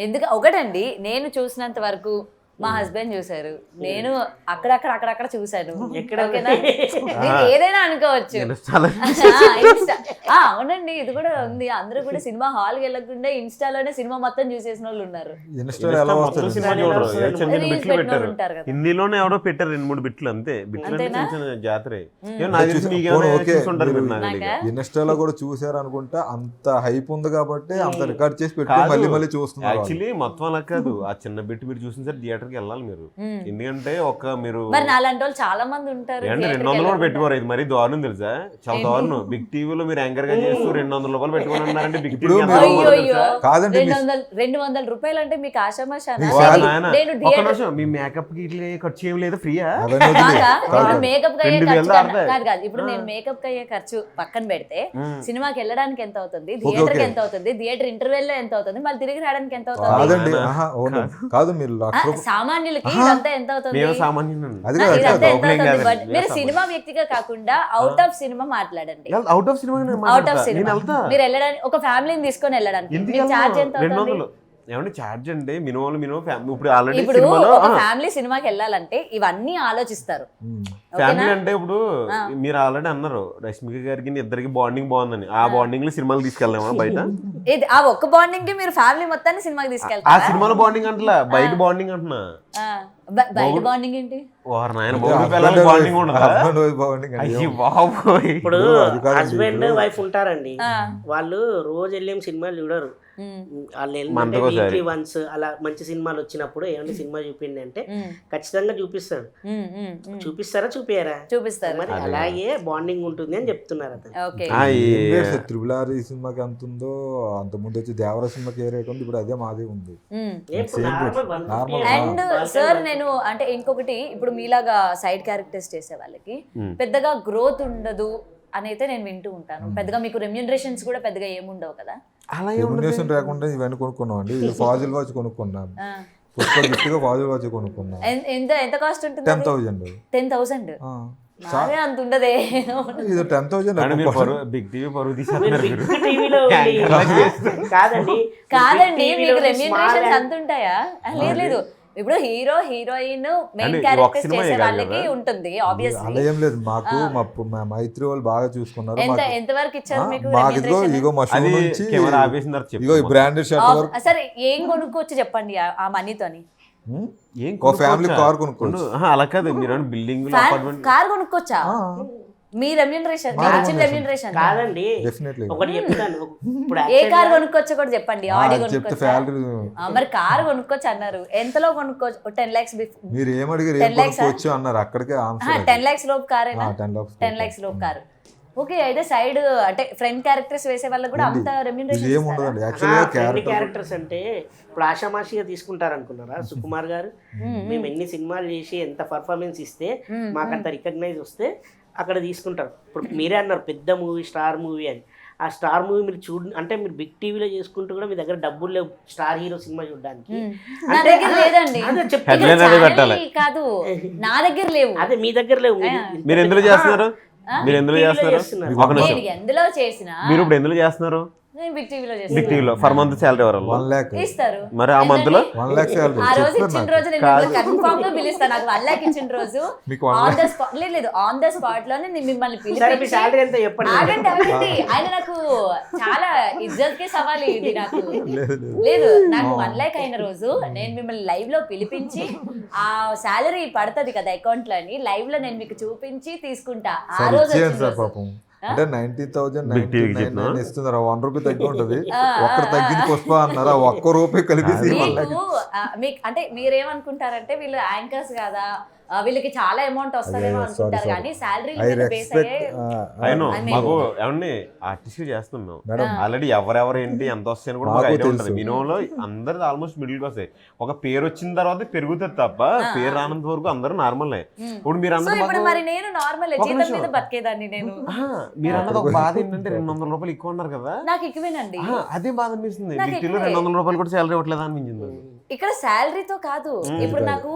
ఎందుకు ఒకటండి నేను చూసినంత వరకు మా హస్బెండ్ చూసారు, నేను అక్కడక్కడ చూసాను. ఎక్కడ? ఓకేనా? మీరు ఏదైనా అనుకోవచ్చు. చాలా ఇన్స్టా అవునండి, ఇది కూడా ఉంది. అందరూ కూడా సినిమా హాల్కి వెళ్ళకుండా ఇన్స్టాలోనే సినిమా మొత్తం చూసేసిన వాళ్ళు ఉన్నారు. ఇన్స్టాలో ఎలా మొత్తం వస్తుంది? సినిమా చూడరు. చిన్న చిన్న Reels బిట్లు పెట్టిన పెట్టారు, ఉంటారు కదా. హిందీలోనే ఎవడో పెట్టారు 2-3 బిట్లు అంతే. బిట్లు అంటే అంతేనా? చిన్న చిన్న జాతర. నాకు తెలిసి మీకు ఏమైనా ఓకే, చూసుంటారు మీరు నాకు నాకా? తెలియదు. ఇన్స్టాలో కూడా చూసారు అనుకుంటా, అంత హైప్ ఉంది కాబట్టి అంత రికార్డ్ చేసి పెట్టి కాదు. మళ్ళీ చూస్తున్నారు వాళ్ళు. యాక్చువల్లీ మొత్తం అలా కాదు, ఆ చిన్న బిట్ మీరు చూసిన సార్ థియేటర్కి వెళ్ళాలి మీరు. ఎందుకంటే ఒక మీరు మరి నాలాంటి వాళ్ళు చాలా మంది ఉంటారు. ఏంటంటే theatre కి 200 కూడా వెళ్ళకుండా. పెట్టుకోరు. ఇది మరీ దారుణం తెలుసా, చాలా దారుణం. బిగ్ టీవీలో మీరు యాంకర్ గా చేస్తూ 200 రూపాయలు పెట్టుకుని ఉన్నారంటే బిగ్ టీవీ అయ్యో, కాదండి, 200 రూపాయలు అంటే మీకు ఆశామాషానా? నేను ఒక నిమిషం, మీ మేకప్ కి ఇట్లా ఖర్చు ఏం లేదు, ఫ్రీయా? అవన్నీ వదిలేయ్. ఇప్పుడు మేకప్ అయ్యే 2000 ఖర్చు దాటుతాయి. కాదు. ఇప్పుడు నేను మేకప్ అయ్యే ఖర్చు పక్కన పెడితే సినిమాకి వెళ్ళడానికి ఎంత అవుతుంది, ఓకే, థియేటర్ కి ఓకే. ఎంత అవుతుంది, థియేటర్ ఇంటర్వెల్ లో ఎంత అవుతుంది, మళ్ళీ తిరిగి రావడానికి ఎంత అవుతుంది? కాదండి, అవును కాదు, మీరు లక్ష రూపాయలు సామాన్యులకి ఇదంతా ఎంత అవుతుంది? మేము సామాన్యం అది ఆ, కాదు, అది ఇదంతా కాదు. ఎంత ఓపెనింగ్ అవుతుంది? కాదండి, బట్ మీరు మేము సినిమా వ్యక్తిగా కాకుండా అవుట్ ఆఫ్ సినిమా మాట్లాడండి. Out of cinema out of నేను సినిమా వెళ్తా. మీరు వెళ్ళడానికి ఒక ఫ్యామిలీని తీసుకొని వెళ్ళడానికి ఎందుకు మీకు ఛార్జ్ ఎంత అవుతుంది? 200 ఏమంటే ఛార్జ్ అంటే మినిమం ఇప్పుడు ఆల్రెడీ ఇప్పుడు సినిమాలో ఒక ఫ్యామిలీ సినిమాకి వెళ్ళాలంటే ఇవన్నీ ఆలోచిస్తారు. ఫ్యామిలీ అంటే ఇప్పుడు మీరు ఆల్రెడీ అన్నారు రష్మిక గారికి ఇద్దరికి బాండింగ్ బాగుందని. ఆ బాండింగ్ లో సినిమాలు తీసుకెళ్ళామా బయట? ఇది ఆ ఒక్క బాండింగ్ కి మీరు ఫ్యామిలీ మొత్తాన్ని సినిమాకి ఆ తీసుకెళ్తారా? సినిమాలో బాండింగ్ అంటలా, బయట బాండింగ్ అంటున్నా. ఆ, బయట బాండింగ్ ఏంటి? వారు నాయన బాండింగ్ ఉండదా? అయ్యి బాబోయ్. ఇప్పుడు అది కాదండి, హస్బెండ్ ఇప్పుడు- వైఫ్ ఉంటారండి, ఆ. వాళ్ళు రోజు వెళ్ళేం సినిమాలు చూడరు. వాళ్ళు మంతకు ఒకసారి. వీక్లీ వన్స్ అలా మంచి సినిమాలు వచ్చినప్పుడు ఏమైనా సినిమా చూపిండి అంటే ఖచ్చితంగా చూపిస్తాడు. చూపిస్తారా చూపియరా? చూపిస్తారు. మరి అలాగే బాండింగ్ ఉంటుంది అని చెప్తున్నారు అతను. ఓకే. త్రిబుల్ ఆర్ ఈ సినిమాకి ఎంత ఉందో అంత ముందు వచ్చి దేవర సినిమాకి ఏ రేట్ ఉంది, ఇప్పుడు అదే మాదే ఉంది. ఇప్పుడు normal 150 అండ్ సార్ నేను అంటే ఇంకొకటి, ఇప్పుడు మీలాగా సైడ్ క్యారెక్టర్స్ చేసే వాళ్ళకి పెద్దగా గ్రోత్ ఉండదు అని అయితే నేను వింటూ ఉంటాను. పెద్దగా మీకు రెమ్యూనరేషన్స్ కూడా పెద్దగా ఏముండవు కదా? అలా రెమ్యునరేషన్ రాకుండా ఇవన్నీ కొనుక్కున్నాం అండి. ఇది ఫాజిల్ వాచ్ కొనుక్కున్నాం, పుష్ప గిఫ్ట్ గా ఫాజిల్ వాచ్ కొనుక్కున్నాం. ఎంత ఎంత కాస్ట్ ఉంటుంది? 10,000. 10,000 నాదే అంత ఉండదే. ఇది 10,000. బిగ్ టీవీ పరుగు మీరు తీసేస్తున్నారు బిగ్ మీరు. టీవీలో కాదండి కాదండి, Big మీకు TV లో రెమ్యూనరేషన్స్ small అంత ఉంటాయా? లేదు లేదు, ఇప్పుడు హీరో హీరోయిన్ మెయిన్ అంటే క్యారెక్టర్స్ ఒక సినిమా చేసే కాదు వాళ్ళకి కదా? ఉంటుంది అలా ఆబ్వియస్లీ. ఏం లేదు, మాకు మా మైత్రి వాళ్ళు బాగా చూసుకున్నారు. ఎంత ఎంత వరకు ఇచ్చారు మీకు మాకు ఇదిగో remuneration? ఇగో మా షూ అది నుంచి కెమెరా ఆపేసిన తర్వాత ఇగో ఈ చెప్పు. బ్రాండెడ్ షర్ట్ వరకు. సరే ఏం కొనుక్కోవచ్చు చెప్పండి ఆ మనీతోని? ఏం ఒక ఫ్యామిలీ కొనుక్కోవచ్చా? కార్ కొనుక్కోవచ్చు. అలా కాదు, మీరు బిల్డింగ్ అపార్ట్మెంట్ కార్ కొనుక్కోవచ్చా? మీ రెమ్యూనరేషన్, మీరు ఇచ్చిన రెమ్యూనరేషన్ కాదండి. డెఫినెట్లీ ఒకటి చెప్తాను, ఇప్పుడు ఏ కార్ కొనుక్కోవచ్చో కూడా చెప్పండి. ఆడి చెప్తే కొనుక్కోవచ్చా? శాలరీ మరి కార్ కొనుక్కోవచ్చు అన్నారు, ఎంతలో కొనుక్కోవచ్చు? 10 lakhs మీరు ఏమడిగారు, 10 ఏం lakhs కొనుక్కోవచ్చు అన్నారు, అక్కడికే ఆన్సర్. 10 lakhs లోపు కారేనా? 10 lakhs 10 lakhs లోపు కారు. ఓకే, అయితే సైడ్ అంటే ఫ్రంట్ క్యారెక్టర్స్ వేసే వాళ్ళకి కూడా అంత ఇది రెమ్యూనరేషన్ ఏమి ఉండదండి యాక్చువల్గా క్యారెక్టర్. క్యారెక్టర్స్ అంటే ఇప్పుడు ఆషామాషిగా తీసుకుంటారు అనుకున్నారా? సుకుమార్ గారు మేము ఎన్ని సినిమాలు చేసి ఎంత పర్ఫార్మెన్స్ ఇస్తే మాకంత రికగ్నైజ్ వస్తే అక్కడ తీసుకుంటారు. ఇప్పుడు మీరే అన్నారు పెద్ద మూవీ, స్టార్ మూవీ అని. ఆ స్టార్ మూవీ మీరు అంటే మీరు బిగ్ టీవీలో చేసుకుంటూ కూడా మీ దగ్గర డబ్బులు లేవు స్టార్ హీరో సినిమా చూడడానికి. నా దగ్గర లేదండి. అదే ఇక్కడ చెప్తాను. Headline అదే పెట్టాలి. channel కాదు, నా దగ్గర లేవు. అదే మీ దగ్గర లేవు. మీరు ఎందులో చేస్తున్నారు? మీరు ఎందులో టీవీలో చేస్తున్నారు? చేస్తున్నారు. ఒక నిమిషం, నేను ఎందులో చేసినా మీరు ఇప్పుడు ఎందులో చేస్తున్నారు? నేను బిగ్ టీవీలో బిగ్ చేస్తాను. టీవీలో ఫర్ మంత్ శాలరీ ఎవరు? 1 lakh ఇస్తారు. మరి ఆ మంత్ లో 1 lakh శాలరీ ఆ రోజు చెప్తారు ఇచ్చిన నాకు. రోజు నేను కన్ఫర్మ్ గా పిలుస్తాను. నాకు 1 lakh ఇచ్చిన రోజు మీకు 1 ఆన్ ద స్పాట్ లేదు ఆన్ ద స్పాట్ లోనే నేను మిమ్మల్ని సరే మీ పిలిపించి శాలరీ ఎంత చెప్పండి. ఆగండి ఆయన నాకు చాలా ఇజ్జత్ కి సవాల్ ఇది నాకు. లేదు నాకు 1 lakh అయిన రోజు నేను మిమ్మల్ని లైవ్ లో పిలిపించి ఆ శాలరీ పడుతుంది కదా అకౌంట్ లో అని లైవ్ లో నేను మీకు చూపించి తీసుకుంటా. ఆ సార్ రోజు ఇచ్చేయండి వచ్చిన సార్ రోజు. పాపం. అంటే 90,000 Big TV కి 99 ఇస్తున్నారు, 1 రూపీ తగ్గి ఉంటది. ఒక్కడ తగ్గింది పుష్ప అన్నారు, ఆ 1 రూపాయి కలిపేసి 1 lakh. మీకు మీకు అంటే మీరేమనుకుంటారంటే వీళ్ళు యాంకర్స్ కదా, వీళ్ళకి చాలా అమౌంట్ వస్తుందేమో అనుకుంటారు కానీ శాలరీ ఐ బేస్ రెస్పెక్ట్. అయ్యే అయినో I mean- మాకు ఏమండి ఆర్టిస్ట్ చేస్తున్నాం మేడం ఆల్రెడీ ఎవరెవరు ఏంటి ఎంత వస్తాయని కూడా మాకు మాకు ఐడియా తెలుసు. ఉంటుంది. మినిమంలో అందరిది ఆల్మోస్ట్ మిడిల్ వస్తాయి. ఒక పేరు వచ్చిన తర్వాత పెరుగుతుంది తప్ప పేరు రానంత వరకు అందరూ నార్మలే. ఇప్పుడు మీరు సో అన్నది ఇప్పుడు మాకు మరి నేను నార్మల్ ఒక జీతం నిమిషం. మీద బతికేదాన్ని నేను. మీరు అన్నది ఒక బాధ ఏంటంటే 200 రూపాయలు ఎక్కువ ఉన్నారు కదా, నాకు ఎక్కువేనండి. అదే బాధ అనిపిస్తుంది. నాకు బిగ్ టీలో ఎక్కువే. 200 రూపాయలు కూడా శాలరీ ఇవ్వట్లేదు అనిపించింది. ఇక్కడ శాలరీతో కాదు, ఇప్పుడు నాకు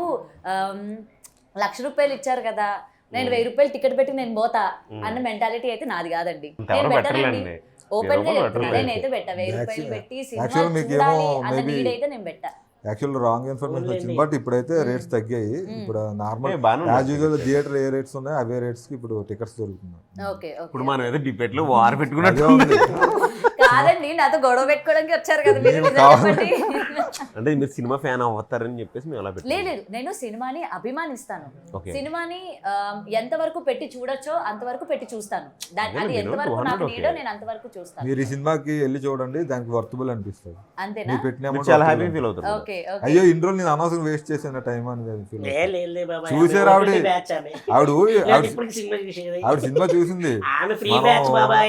1,00,000 రూపాయలు ఇచ్చారు కదా, నేను 1000 రూపాయలు టికెట్ పెట్టి నేను పోతా అన్న మెంటాలిటీ అయితే నాది కాదండి. నేను ఎవరు పెట్టనండి, పెట్టలేండి. ఓపెన్ గా ఎవరు చెప్తున్నా. పెట్టలేరు. నేనైతే పెట్టా 1000 రూపాయలు పెట్టి సినిమా Actually మీకు చూడాలి ఏమో అన్న maybe- నీడ్ అయితే నేను పెట్టా. యాక్చువల్ రాంగ్ ఇన్ఫర్మేషన్ వచ్చింది, బట్ ఇప్పుడైతే రేట్స్ తగ్గాయి. ఇప్పుడు నార్మల్ బాగానే యాజ్ యూజువల్ థియేటర్ ఏ రేట్స్ ఉన్నాయి అవే రేట్స్ కి ఇప్పుడు టికెట్స్ దొరుకుతున్నాయి. ఓకే ఇప్పుడు మనం ఏదో డిబేట్ లో వార్ అదే పెట్టుకున్నట్టు ఉంది. కాదండి, నాతో గొడవ పెట్టుకోవడానికి వచ్చారు కదా మీరు, నేను నిజం కావాలి. చెప్పండి. అంటే మీరు సినిమా ఫ్యాన్ అవుతారని చెప్పేసి మేము అలా పెట్టాం. లేదు, నేను సినిమాని అభిమానిస్తాను. Okay. సినిమాని ఎంతవరకు పెట్టి చూడొచ్చో అంతవరకు పెట్టి చూస్తాను. అది నేను ఎంతవరకు 200 నాకు okay. నీడో నేను అంతవరకు చూస్తాను. మీరు ఈ సినిమాకి వెళ్ళి చూడండి, దానికి వర్తబుల్ అనిపిస్తుంది. అంతేనా? మీరు పెట్టిన మీరు amount చాలా worthable హ్యాపీ ఫీల్ అవుతారు. Okay okay. అయ్యో ఇన్ని రోజులు నేను అనవసరం వేస్ట్ చేసిన టైం అని feel అవుతుంది. లే బాబా, చూసారు ఆవిడ? బ్యాచ్ ఆమె ఇప్పుడు సినిమా చూసేది ఆవిడ సినిమా చూసింది. ఆమె ఫ్రీ మనం- బ్యాచ్ బాబా.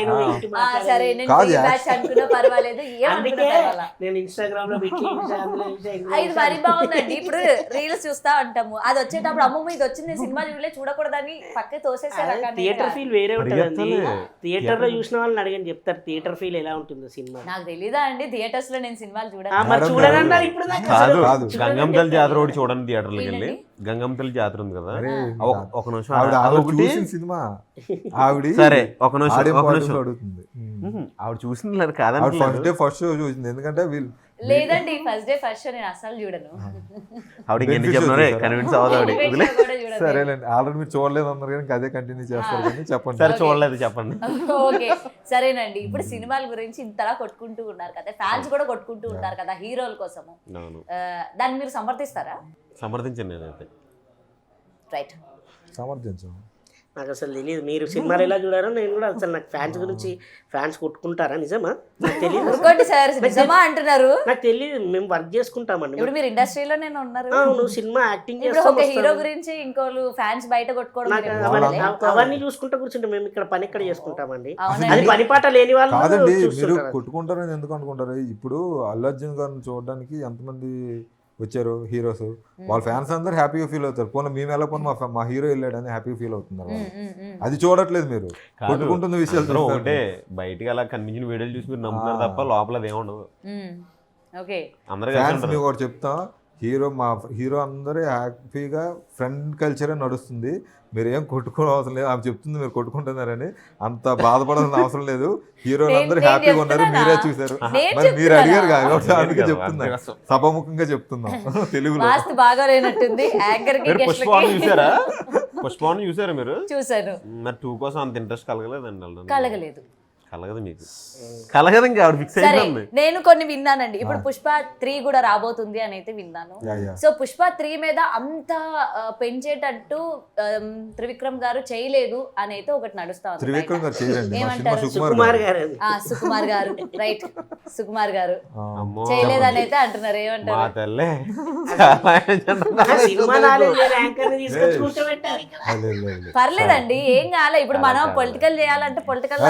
సరే, నేను కాదు, free batch అనుకున్నా పర్వాలేదు, ఏమనుకున్నా అందుకే పర్వాలా. నేను ఇన్స్టాగ్రామ్ లో పెట్టి అందులో చూసా, ఇందులో ఇది చూసా. మరి బాగుందండి. ఇప్పుడు రీల్స్ చూస్తా ఉంటాము, అది వచ్చేటప్పుడు అమ్మమ్మ ఇది వచ్చింది, నేను సినిమా చూడలే, చూడకూడదని పక్క తోసేసారు. థియేటర్ ఫీల్ వేరే ఉంటుందండి. పరిగెత్తలే. థియేటర్ లో చూసిన వాళ్ళని అడగని చెప్తారు థియేటర్ ఫీల్ ఎలా ఉంటుందో సినిమా. నాకు తెలీదా అండి, థియేటర్స్ లో నేను సినిమాలు ఆ, చూడను. మరి మేడం చూడనన్నారు ఇప్పుడు దాకా కాదు అసలు. కాదు. గంగంతల్లి జాతర ఒకటి చూడండి థియేటర్లోకి వెళ్ళి. ఏంటండి? గంగంతల్లి జాతర ఉంది కదా, అరే, ఒక నిమిషం ఆవిడ అదొకటి. చూసిన సినిమా ఆవిడ సరే ఒక నిమిషం ఆడియో ఒక పాయింట్స్ నిమిషం అడుగుతుంది. ఆవిడ చూసింది లేదు ఆవిడ కాదండి. ఫస్ట్ డే ఫస్ట్ షో చూసింది, ఎందుకంటే వీళ్ళు లేదండి, ఫస్ట్ డే ఫస్ట్ షో నేను అసలు చూడను. ఆవిడకి ఎన్ని Benefits చెప్పినారే చూసారా? కన్విన్స్ అవ్వదు ఆవిడ. Benefits వదిలే. కూడా చూడను. సరేలేండి, ఆల్రెడీ మీరు చూడలేదు అన్నారు కానీ అదే కంటిన్యూ చేస్తారు కానీ చెప్పండి. సరే చూడలేదు చెప్పండి. ఓకే, సరేనండి. ఇప్పుడు సినిమాల గురించి ఇంతలా కొట్టుకుంటూ ఉన్నారు కదా, ఫ్యాన్స్ కూడా కొట్టుకుంటూ ఉంటారు కదా హీరోల కోసము. అవును, దాన్ని మీరు సమర్థిస్తారా? సమర్థించండి నేనైతే. రైట్. సమర్థించం. నాకు అసలు తెలియదు మీరు సినిమాలు ఎలా చూడారో. నేను కూడా అసలు నాకు ఫ్యాన్స్ గురించి, ఫ్యాన్స్ కొట్టుకుంటారా నిజమా నాకు తెలియదు. ఇంకోటి సార్, నిజమా అంటున్నారు. నాకు తెలియదు, మేము వర్క్ చేసుకుంటామండి. ఇప్పుడు మీరు ఇండస్ట్రీలో నేను ఉన్నారు. నువ్వు సినిమా యాక్టింగ్ ఇప్పుడు ఒక హీరో గురించి ఇంకోళ్ళు ఫ్యాన్స్ బయట కొట్టుకోవడం నాకు మీరు అవన్నీ చూడలే? అవన్నీ చూసుకుంటా కూర్చుంటే మేము ఇక్కడ పని ఎక్కడ చేసుకుంటామండి. అవునండి. అది పని పాట లేని వాళ్ళు కాదండి, మీరు చూస్తుంటారు. కొట్టుకుంటారని ఎందుకు అనుకుంటారు? ఇప్పుడు అల్లు అర్జున్ గారిని చూడడానికి ఎంతమంది వచ్చారు హీరోస్, వాళ్ళ ఫ్యాన్స్ అందరూ హ్యాపీగా ఫీల్ అవుతారు. పోనీ మేము ఎలా పోనీ మా హీరో వెళ్ళాడని హ్యాపీగా ఫీల్ అవుతున్నారు వాళ్ళు. అది చూడట్లేదు మీరు, కాదు, కొట్టుకుంటున్న విషయాలు అందరూ చూస్తారు. ఒకటే బయటికి అలా కనిపించిన వీడియోలు చూసి మీరు నమ్ముతున్నారు తప్ప లోపల అది ఏముండదు. ఓకే. అందరూ ఫ్యాన్స్ కలిసి మీకు ఒకటి చెప్తాం, మా హీరో అందరూ హ్యాపీగా ఫ్రెండ్ కల్చరే నడుస్తుంది, మీరు ఏం కొట్టుకోవడం అవసరం లేదు. ఆమె చెప్తుంది మీరు కొట్టుకుంటున్నారని, అంత బాధపడాల్సిన అవసరం లేదు. హీరోలు అందరూ నేను హ్యాపీగా ఉన్నారు, చెప్తున్నానా? మీరే చూసారు. నేను మరి మీరు అడిగారు చెప్తున్నానా? కాబట్టి అందుకే లేదు చెప్తున్నా, కదా, సభాముఖంగా చెప్తున్నాం తెలుగులో. వాస్తు బాగా లేనట్టుంది యాంకర్ కి మీరు guest పుష్పవాణి లకి. చూసారా? పుష్పవాణి చూసారా మీరు? చూసాను. మరి 2 కోసం అంత ఇంట్రెస్ట్ కలగలేదండి వాళ్ళని. కలగలేదు. కలగదు మీకు, కలగదు ఇంకా ఆవిడ ఫిక్స్ సరే, అయిపోయింది. నేను కొన్ని విన్నానండి. ఇప్పుడు పుష్ప 3 కూడా రాబోతుంది అని అయితే విన్నాను. యా. సో పుష్ప 3 మీద అంత పెంచేటట్టు త్రివిక్రమ్ గారు చేయలేదు అని అయితే ఒకటి నడుస్తా ఉంది త్రివిక్రమ్ గారు చేయరండి, మా సినిమా ఏమంటారు? సుకుమార్ కుమార్ గారు. గారు సుకుమార్ గారు, రైట్, సుకుమార్ గారు అమ్మో, చేయలేదని అయితే అంటున్నారు. మా ఏమంటారు? తల్లే చాలా సినిమా నాలెడ్జ్ యాంకర్ ని తీసుకొచ్చి కూర్చోబెట్టారు ఇక్కడ. లేదు, లేదు, లేదు. పర్లేదండి, ఏం కాలే. ఇప్పుడు మనం పొలిటికల్ చేయాలంటే పొలిటికల్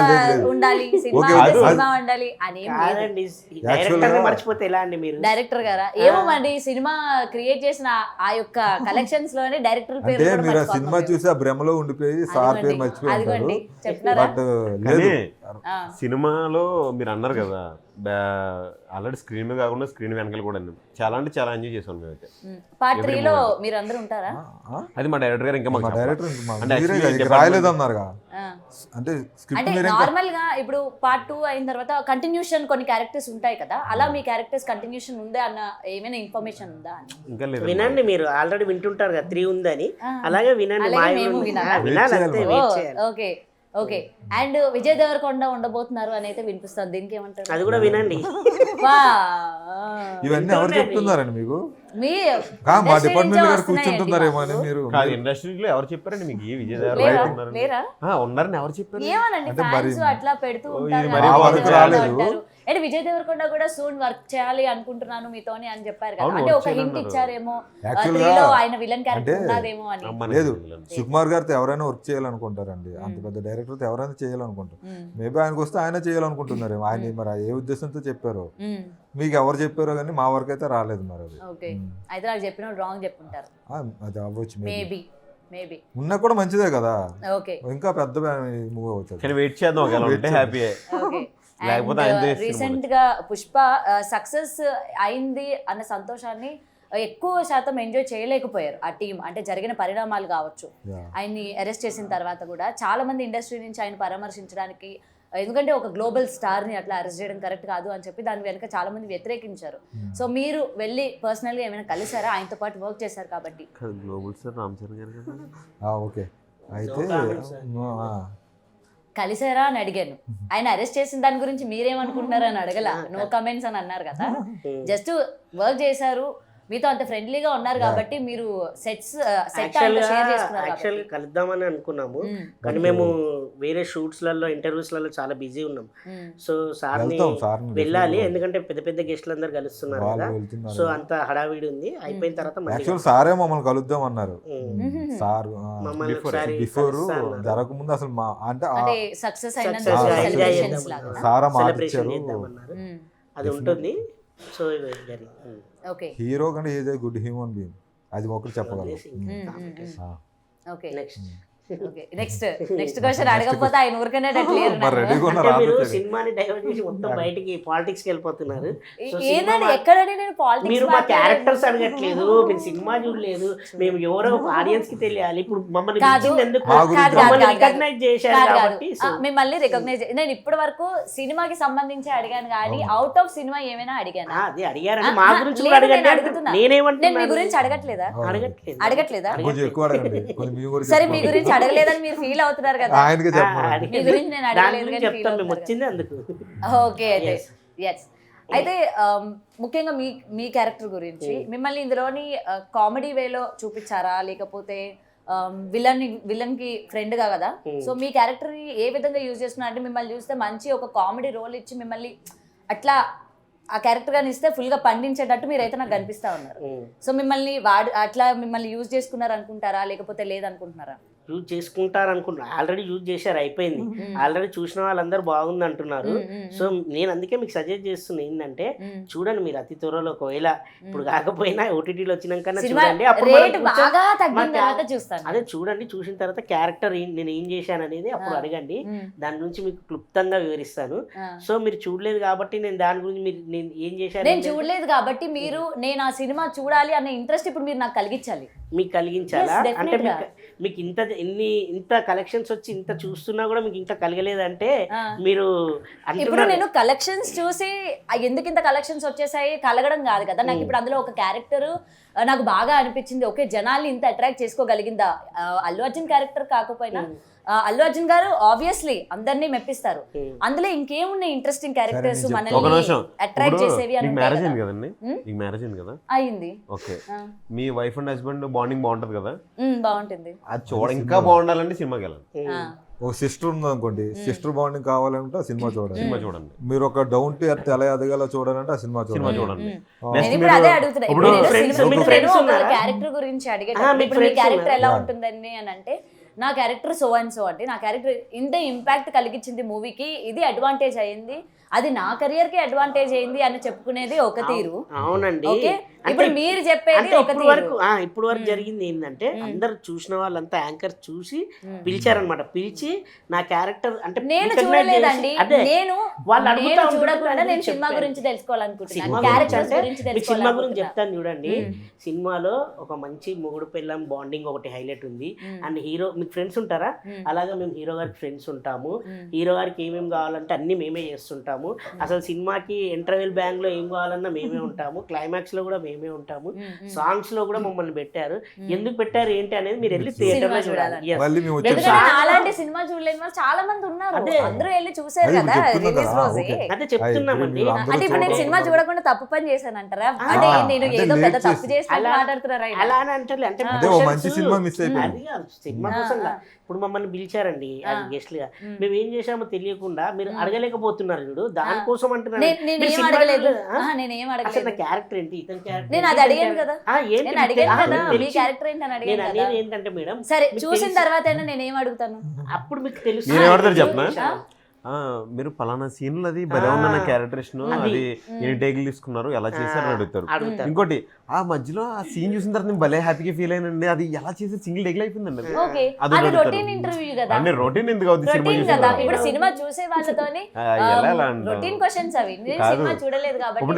ఉండాలి, సినిమా ఓకే, అంటే అది- సినిమా ఉండాలి అని ఏం లేదు. కాదండి, డైరెక్టర్ మర్చిపోతే ఎలా అండి మీరు? డైరెక్టర్ గారా? ఏమోమండి, సినిమా క్రియేట్ చేసిన ఆ యొక్క కలెక్షన్స్ లోనే డైరెక్టర్ పేరు అంటే కూడా మీరు ఆ సినిమా మర్చిపోతున్నాం. చూసి ఆ భ్రమలో ఉండిపోయి సార్ పేరు మర్చిపోయి ఉంటారు. అదిగోండి, చెప్తున్నారా? బట్ కానీ లేదు, ఆ, సినిమాలో మీరు అన్నారు కదా, ఆల్రెడీ స్క్రీన్ మీద కాకుండా స్క్రీన్ వెనకాల కూడా చాలా అంటే చాలా ఎంజాయ్ చేసాం మేమైతే. పార్ట్ 3 లో మీరు అందరూ ఉంటారా? అది మా డైరెక్టర్ గారు ఇంకా మా మాకు చెప్పాలి. డైరెక్టర్ అంటే మీరే actually కదా, ఇక department- రాయలేదన్నారుగా, ఆ. అంటే స్క్రిప్ట్ అంటే మీరే ఇంకా నార్మల్ గా ఇప్పుడు పార్ట్ 2 అయిన తర్వాత కంటిన్యూషన్ కొన్ని క్యారెక్టర్స్ ఉంటాయి కదా, అలా మీ క్యారెక్టర్స్ కంటిన్యూషన్ ఉందా అన్న ఏమైనా ఇన్ఫర్మేషన్ ఉందా అని? ఇంకా లేదు. వినండి, మీరు ఆల్రెడీ వింటుంటారు కదా 3 ఉందని, ఆ. అలాగే వినండి. అలాగే మా మేము ఊరు వినాలా? వినాలి అంతే, Wait వెయిట్ చేయాలి. Okay okay. And Vijay Deverakonda ఉండబోతున్నారు అని అయితే వినిపిస్తుంది, దీనికి ఏమంటారు? అది కూడా వినండి. వా, ఇవన్నీ ఎవరు చెప్తున్నారండి మీకు? మీ మా industry డిపార్ట్మెంట్ నుంచే గారు వస్తున్నాయండి కూర్చుంటున్నారేమో అని మాకు. మీరు కాదు, ఇండస్ట్రీలో ఎవరు చెప్పారండి మీకు ఈ విజయ్ లేరా? దేవరకొండ ఉన్నారని? లేరా? ఉన్నారని ఎవరు చెప్పారు? ఏమోనండి, అంటే మరి- ఫ్యాన్స్ అట్లా పెడుతూ ఉంటారు ఇది కదా, మరి విజయ్ వాళ్ళకి దేవరకొండ రాలేదు. అంటారు. అంటే విజయ్ దేవరకొండ కూడా సూన్ వర్క్ చేయాలి అనుకుంటున్నాను మీతోని అని చెప్పారు కదా, అవును, అంటే work ఒక హింట్ చేయాలన్నారు. ఇచ్చారేమో Actual 3 గా లో ఆయన విలన్ క్యారెక్టర్ అంటే ఉన్నదేమో అని. అమ్మని లేదు, పిల్లలు. సుకుమార్ గారితో ఎవరైనా వర్క్ చేయాలనుకుంటారండి, అంత పెద్ద డైరెక్టర్తో ఎవరైనా చేయాలనుకుంటారు. మేబీ ఆయనకు వస్తే ఆయన చేయాలనుకుంటున్నారు, ఆయన మరి ఏ ఉద్దేశంతో చెప్పారో మీకు ఎవరు చెప్పారో కానీ మా వరకు అయితే రాలేదు మరి అది. ఓకే, అయితే నాకు చెప్పిన రాంగ్ చెప్పుంటారు. అది అవ్వచ్చు, మేబీ మేబీ. ఉన్నా కూడా మంచిదే కదా, ఓకే ఇంకా పెద్ద మూవ్ అవుతుంది. కానీ వెయిట్ చేద్దాం, ఒకవేళ ఉంటే హ్యాపీ. ఓకే. లేకపోతే ఆయనతో చేస్తే రీసెంట్ గా పుష్ప సక్సెస్ అయింది అన్న సంతోషాన్ని ఎక్కువ శాతం ఎంజాయ్ చేయలేకపోయారు ఆ టీం. అంటే జరిగిన పరిణామాలు కావచ్చు, Yeah. ఆయన్ని అరెస్ట్ చేసిన తర్వాత కూడా చాలా మంది ఇండస్ట్రీ నుంచి ఆయన పరామర్శించడానికి ఎందుకంటే ఒక గ్లోబల్ స్టార్ని అట్లా అరెస్ట్ చేయడం కరెక్ట్ కాదు అని చెప్పి దాని వెనక చాలా మంది వ్యతిరేకించారు. సో మీరు వెళ్ళి పర్సనల్గా ఏమైనా కలిసారా? ఆయనతో పాటు వర్క్ చేశారు కాబట్టి. గ్లోబల్ స్టార్ రామ్ చరణ్ గారు కదా. ఓకే అయితే కలిసారా అని అడిగాను. ఆయన అరెస్ట్ చేసిన దాని గురించి మీరేమనుకుంటున్నారు అని అడగల. నో కమెంట్స్ అని అన్నారు కదా. జస్ట్ వర్క్ చేశారు, మీతో అంత ఫ్రెండ్లీగా ఉన్నారు కాబట్టి మీరు సెట్ షేర్ చేసుకున్నారు. యాక్చువల్గా కలుద్దామని అనుకున్నాము, కానీ మేము వేరే షూట్స్లలో ఇంటర్వ్యూస్లలో చాలా బిజీ ఉన్నాం. సో సార్ని వెళ్ళాలి, ఎందుకంటే పెద్ద పెద్ద గెస్ట్లు అందరు కలుస్తున్నారు కదా. సో అంత హడావిడి ఉంది. అయిపోయిన తర్వాత యాక్చువల్ సారే మమ్మల్ని కలుద్దాం అన్నారు. సార్ బిఫోర్ జరగకముందు అసలు మా అంటే సక్సెస్ అయిన సారా సెలబ్రేషన్ చేద్దామన్నారు. అది ఉంటుంది. సో ఇది జరిగింది. హీరో కంటే is a good human being, అది ఒకటి చెప్పగలం. ఓకే నెక్స్ట్ క్వశ్చన్ అడగకపోతే ఆయన ఊరుకునేటట్లేరు. మీరు సినిమాని డైవర్ట్ చేసి మొత్తం బయటికి పాలిటిక్స్ కి వెళ్ళిపోతున్నారు. ఎక్కడని నేను పాలిటిక్స్, మీరు మా క్యారెక్టర్స్ అడగట్లేదు, మీరు సినిమా చూడలేదు, మేము ఎవరో ఆడియన్స్ కి తెలియాలి. ఇప్పుడు మమ్మల్ని రికగ్నైజ్ చేశారు కాబట్టి మిమ్మల్ని రికగ్నైజ్. నేను ఇప్పటి వరకు సినిమాకి సంబంధించి అడిగాను కానీ అవుట్ ఆఫ్ సినిమా ఏమైనా అడిగాను. అది అడిగారండి, మా గురించి అడుగుతున్నా. నేనేమంటున్నా, నేను మీ గురించి అడగట్లేదా? సరే మీ గురించి అడగలేదని మీరు ఫీల్ అవుతున్నారు కదా. మీ గురించి నేను అడగలేదు వచ్చింది అందుకు. ఓకే అయితే ఎస్. అయితే ముఖ్యంగా మీ క్యారెక్టర్ గురించి, మిమ్మల్ని ఇందులోని కామెడీ వేలో చూపించారా లేకపోతే విలన్ కి ఫ్రెండ్ గా కదా, సో మీ క్యారెక్టర్ ని ఏ విధంగా యూజ్ చేసుకున్నారు? అంటే మిమ్మల్ని చూస్తే మంచి ఒక కామెడీ రోల్ ఇచ్చి మిమ్మల్ని అట్లా ఆ క్యారెక్టర్ గాని ఇస్తే ఫుల్ గా పండించేటట్టు మీరైతే నాకు కనిపిస్తా ఉన్నారు. సో మిమ్మల్ని అట్లా మిమ్మల్ని యూజ్ చేసుకున్నారు అనుకుంటారా లేకపోతే లేదనుకుంటున్నారా? యూజ్ చేసుకుంటారు అనుకుంటున్నారు. ఆల్రెడీ యూజ్ చేశారు, అయిపోయింది. ఆల్రెడీ చూసిన వాళ్ళందరూ బాగుంది అంటున్నారు. సో నేను అందుకే మీకు సజెస్ట్ చేస్తున్నా ఏంటంటే, చూడండి మీరు అతి త్వరలో, ఒకవేళ ఇప్పుడు కాకపోయినా ఓటీటీలో వచ్చినాక చూడండి, అదే చూడండి. చూసిన తర్వాత క్యారెక్టర్ నేను ఏం చేశాను అనేది అప్పుడు అడగండి, దాని గురించి మీకు క్లుప్తంగా వివరిస్తాను. సో మీరు చూడలేదు కాబట్టి నేను దాని గురించి మీరు నేను ఏం చేశాను, నేను చూడలేదు కాబట్టి మీరు నేను ఆ సినిమా చూడాలి అనే ఇంట్రెస్ట్ ఇప్పుడు మీరు నాకు కలిగించాలి. మీకు కలిగించాలా? అంటే మీకు ఇంత కలెక్షన్స్ వచ్చి ఇంత చూస్తున్నా కూడా మీకు ఇంకా కలగలేదంటే మీరు ఇప్పుడు నేను కలెక్షన్స్ చూసి ఎందుకు ఇంత కలెక్షన్స్ వచ్చేసాయి కలగడం కాదు కదా. నాకు ఇప్పుడు అందులో ఒక క్యారెక్టర్ నాకు బాగా అనిపించింది. ఓకే, జనాల్ని ఇంత అట్రాక్ట్ చేసుకోగలిగిందా? అల్లు అర్జున్ క్యారెక్టర్ కాకపోయినా అల్లు అర్జున్ గారు ఆబ్వియస్లీ అందరినీ మెప్పిస్తారు. అందులో ఇంకేమున్నాయి ఇంట్రెస్టింగ్ క్యారెక్టర్స్ మనల్ని అట్రాక్ట్ చేసేవి? మ్యారేజ్ అయింది కదండి, మ్యారేజ్ అయింది కదా, అయింది. Okay, me wife and husband bonding బాగుంటది కదా? బాగుంటుంది. అది చూడ ఇంకా బాగుండాలంటే సినిమాకి వెళ్ళండి. ఒక సిస్టర్ ఉంది అనుకోండి, సిస్టర్ బాండింగ్ కావాలంటే సినిమా చూడండి. మీరు ఒక డౌన్ టు ఎర్త్ ఎలా ఎదగాలో చూడాలంటే ఆ సినిమా చూడండి. అదే అడుగుతున్నా, క్యారెక్టర్ గురించి అడిగేటప్పుడు ఇప్పుడు మీ క్యారెక్టర్ ఎలా ఉంటుందని అని అంటే, నా క్యారెక్టర్ సో అండ్ సో అంటే నా క్యారెక్టర్ ఇంత ఇంపాక్ట్ కలిగించింది మూవీకి, ఇది అడ్వాంటేజ్ అయ్యింది, అది నా కెరియర్ కి అడ్వాంటేజ్ అయింది అని చెప్పుకునేది ఒక తీరు. అవునండి. ఓకే, ఇప్పుడు మీరు చెప్పేది ఒక తీరు. ఇప్పుడు వరకు జరిగింది ఏంటంటే, అందరు చూసిన వాళ్ళంతా యాంకర్ చూసి పిలిచారనమాట. పిలిచి నా క్యారెక్టర్ అంటే నేను చూడలేదండి, నేను చూడకుండా నేను సినిమా గురించి తెలుసుకోవాలనుకుంటున్నాను. క్యారెక్టర్స్ గురించి సినిమా గురించి చెప్తాను చూడండి. సినిమాలో ఒక మంచి మొగుడు పెళ్ళాం బాండింగ్ ఒకటి హైలైట్ ఉంది. అండ్ హీరో, మీకు ఫ్రెండ్స్ ఉంటారా? అలాగా మేము హీరో గారికి ఫ్రెండ్స్ ఉంటాము. హీరో గారికి ఏమేమి కావాలంటే అన్ని మేమే చేస్తుంటాము. అసలు సినిమాకి ఇంటర్వెల్ బ్యాంగ్ లో ఏం కావాలన్నా మేమే ఉంటాము. క్లైమాక్స్ లో కూడా మేమే ఉంటాము. సాంగ్స్ లో కూడా మమ్మల్ని పెట్టారు. ఎందుకు పెట్టారు ఏంటి అనేది మీరు వెళ్ళి థియేటర్ లో చూడాలి. అలాంటి సినిమా చూడలేని వాళ్ళు చాలా మంది ఉన్నారు, అందరూ వెళ్ళి చూసారు కదా రిలీజ్ రోజే. అదే చెప్తున్నామండి. అంటే ఇప్పుడు నేను సినిమా చూడకుండా తప్పు పని చేశాను అంటారా? అంటే నేను ఏదో పెద్ద తప్పు చేసి మాట్లాడుతున్నారా? అలా అని అంటారు. అంటే సినిమా కోసం ఇప్పుడు మమ్మల్ని పిలిచారండి అది గెస్ట్ గా, మేము ఏం చేసామో తెలియకుండా మీరు అడగలేకపోతున్నారు చూడు, దానికోసం అంటున్నారు. క్యారెక్టర్ ఏంటి, ఇతని క్యారెక్టర్ ఏంటంటే మేడం, సరే చూసిన తర్వాత నేనేం అడుగుతాను అప్పుడు మీకు తెలుసు. మీరు పలానా సీన్ అది భలే ఉన్న క్యారెక్టరేషన్, అది ఎన్ని టేకులు తీసుకున్నారు, ఎలా చేశారని అడుగుతారు. ఇంకోటి ఆ మధ్యలో ఆ సీన్ చూసిన తర్వాత నేను భలే హ్యాపీగా ఫీల్ అయినండి, అది ఎలా చేసి సింగిల్ టేక్ అయిపోయిందండి. అది రొటీన్ ఇంటర్వ్యూ కదా, అంటే రొటీన్ ఎందుకు అవుతుంది సినిమా కదా. ఇప్పుడు సినిమా చూసే వాళ్ళతోని రొటీన్ క్వశ్చన్స్ అవి, సినిమా చూడలేదు కాబట్టి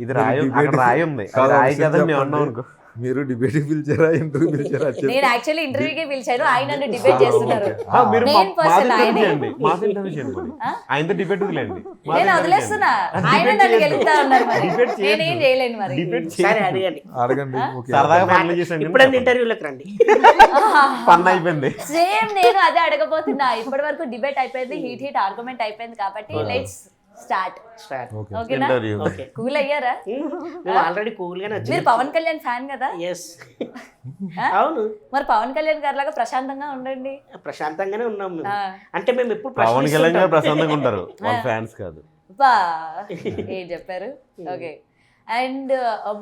ఇది రాయి ఉంది, రాయి ఉంది, రాయి కదా మేము అన్నాం అనుకో. మీరు డిబేట్ పిలిచారా ఇంటర్వ్యూ పిలిచారా నేను యాక్చువల్లీ ఇంటర్వ్యూకి పిలిచాను, ఆయన నన్ను డిబేట్ చేస్తున్నారు. మీరు Main person ఆయనే. మాతో ఇంటర్వ్యూ చేయండి, ఆయనతో డిబేట్ వదిలేండి. నేను వదిలేస్తున్నా, ఆయన నన్ను గెలుస్తా ఉన్నారు, మరి నేనేం చేయలేను మరి. సరే అడగండి, అడగండి. ఓకే. సరదాగా పనులు చేసాను, ఇప్పుడన్నా ఇంటర్వ్యూలకు రండి. పన్ను అయిపోయింది. సేమ్ నేను అదే అడగబోతున్నా. ఇప్పటి వరకు డిబేట్ అయిపోయింది, హీట్ ఆర్గ్యుమెంట్ అయిపోయింది, కాబట్టి లెట్స్ స్టార్ట్. ఓకే. ఓకేనా? ఇంటర్వ్యూ ఓకే, కూల్ అయ్యారా? మేము ఆల్రెడీ కూల్ గానే మీరు వచ్చాము. పవన్ కళ్యాణ్ ఫ్యాన్ కదా? ఎస్, అవును, మరి పవన్ కళ్యాణ్ గారి లాగా ప్రశాంతంగా ఉండండి. ప్రశాంతంగానే ఉన్నాం మేము. ఆ. అంటే మేము ఎప్పుడు పవన్ కళ్యాణ్ గారు ప్రశ్నిస్తుంటాం. ప్రశాంతంగా ఉంటారు, వాళ్ళ ఫ్యాన్స్ కాదు. బా ఏం చెప్పారు. ఓకే. అండ్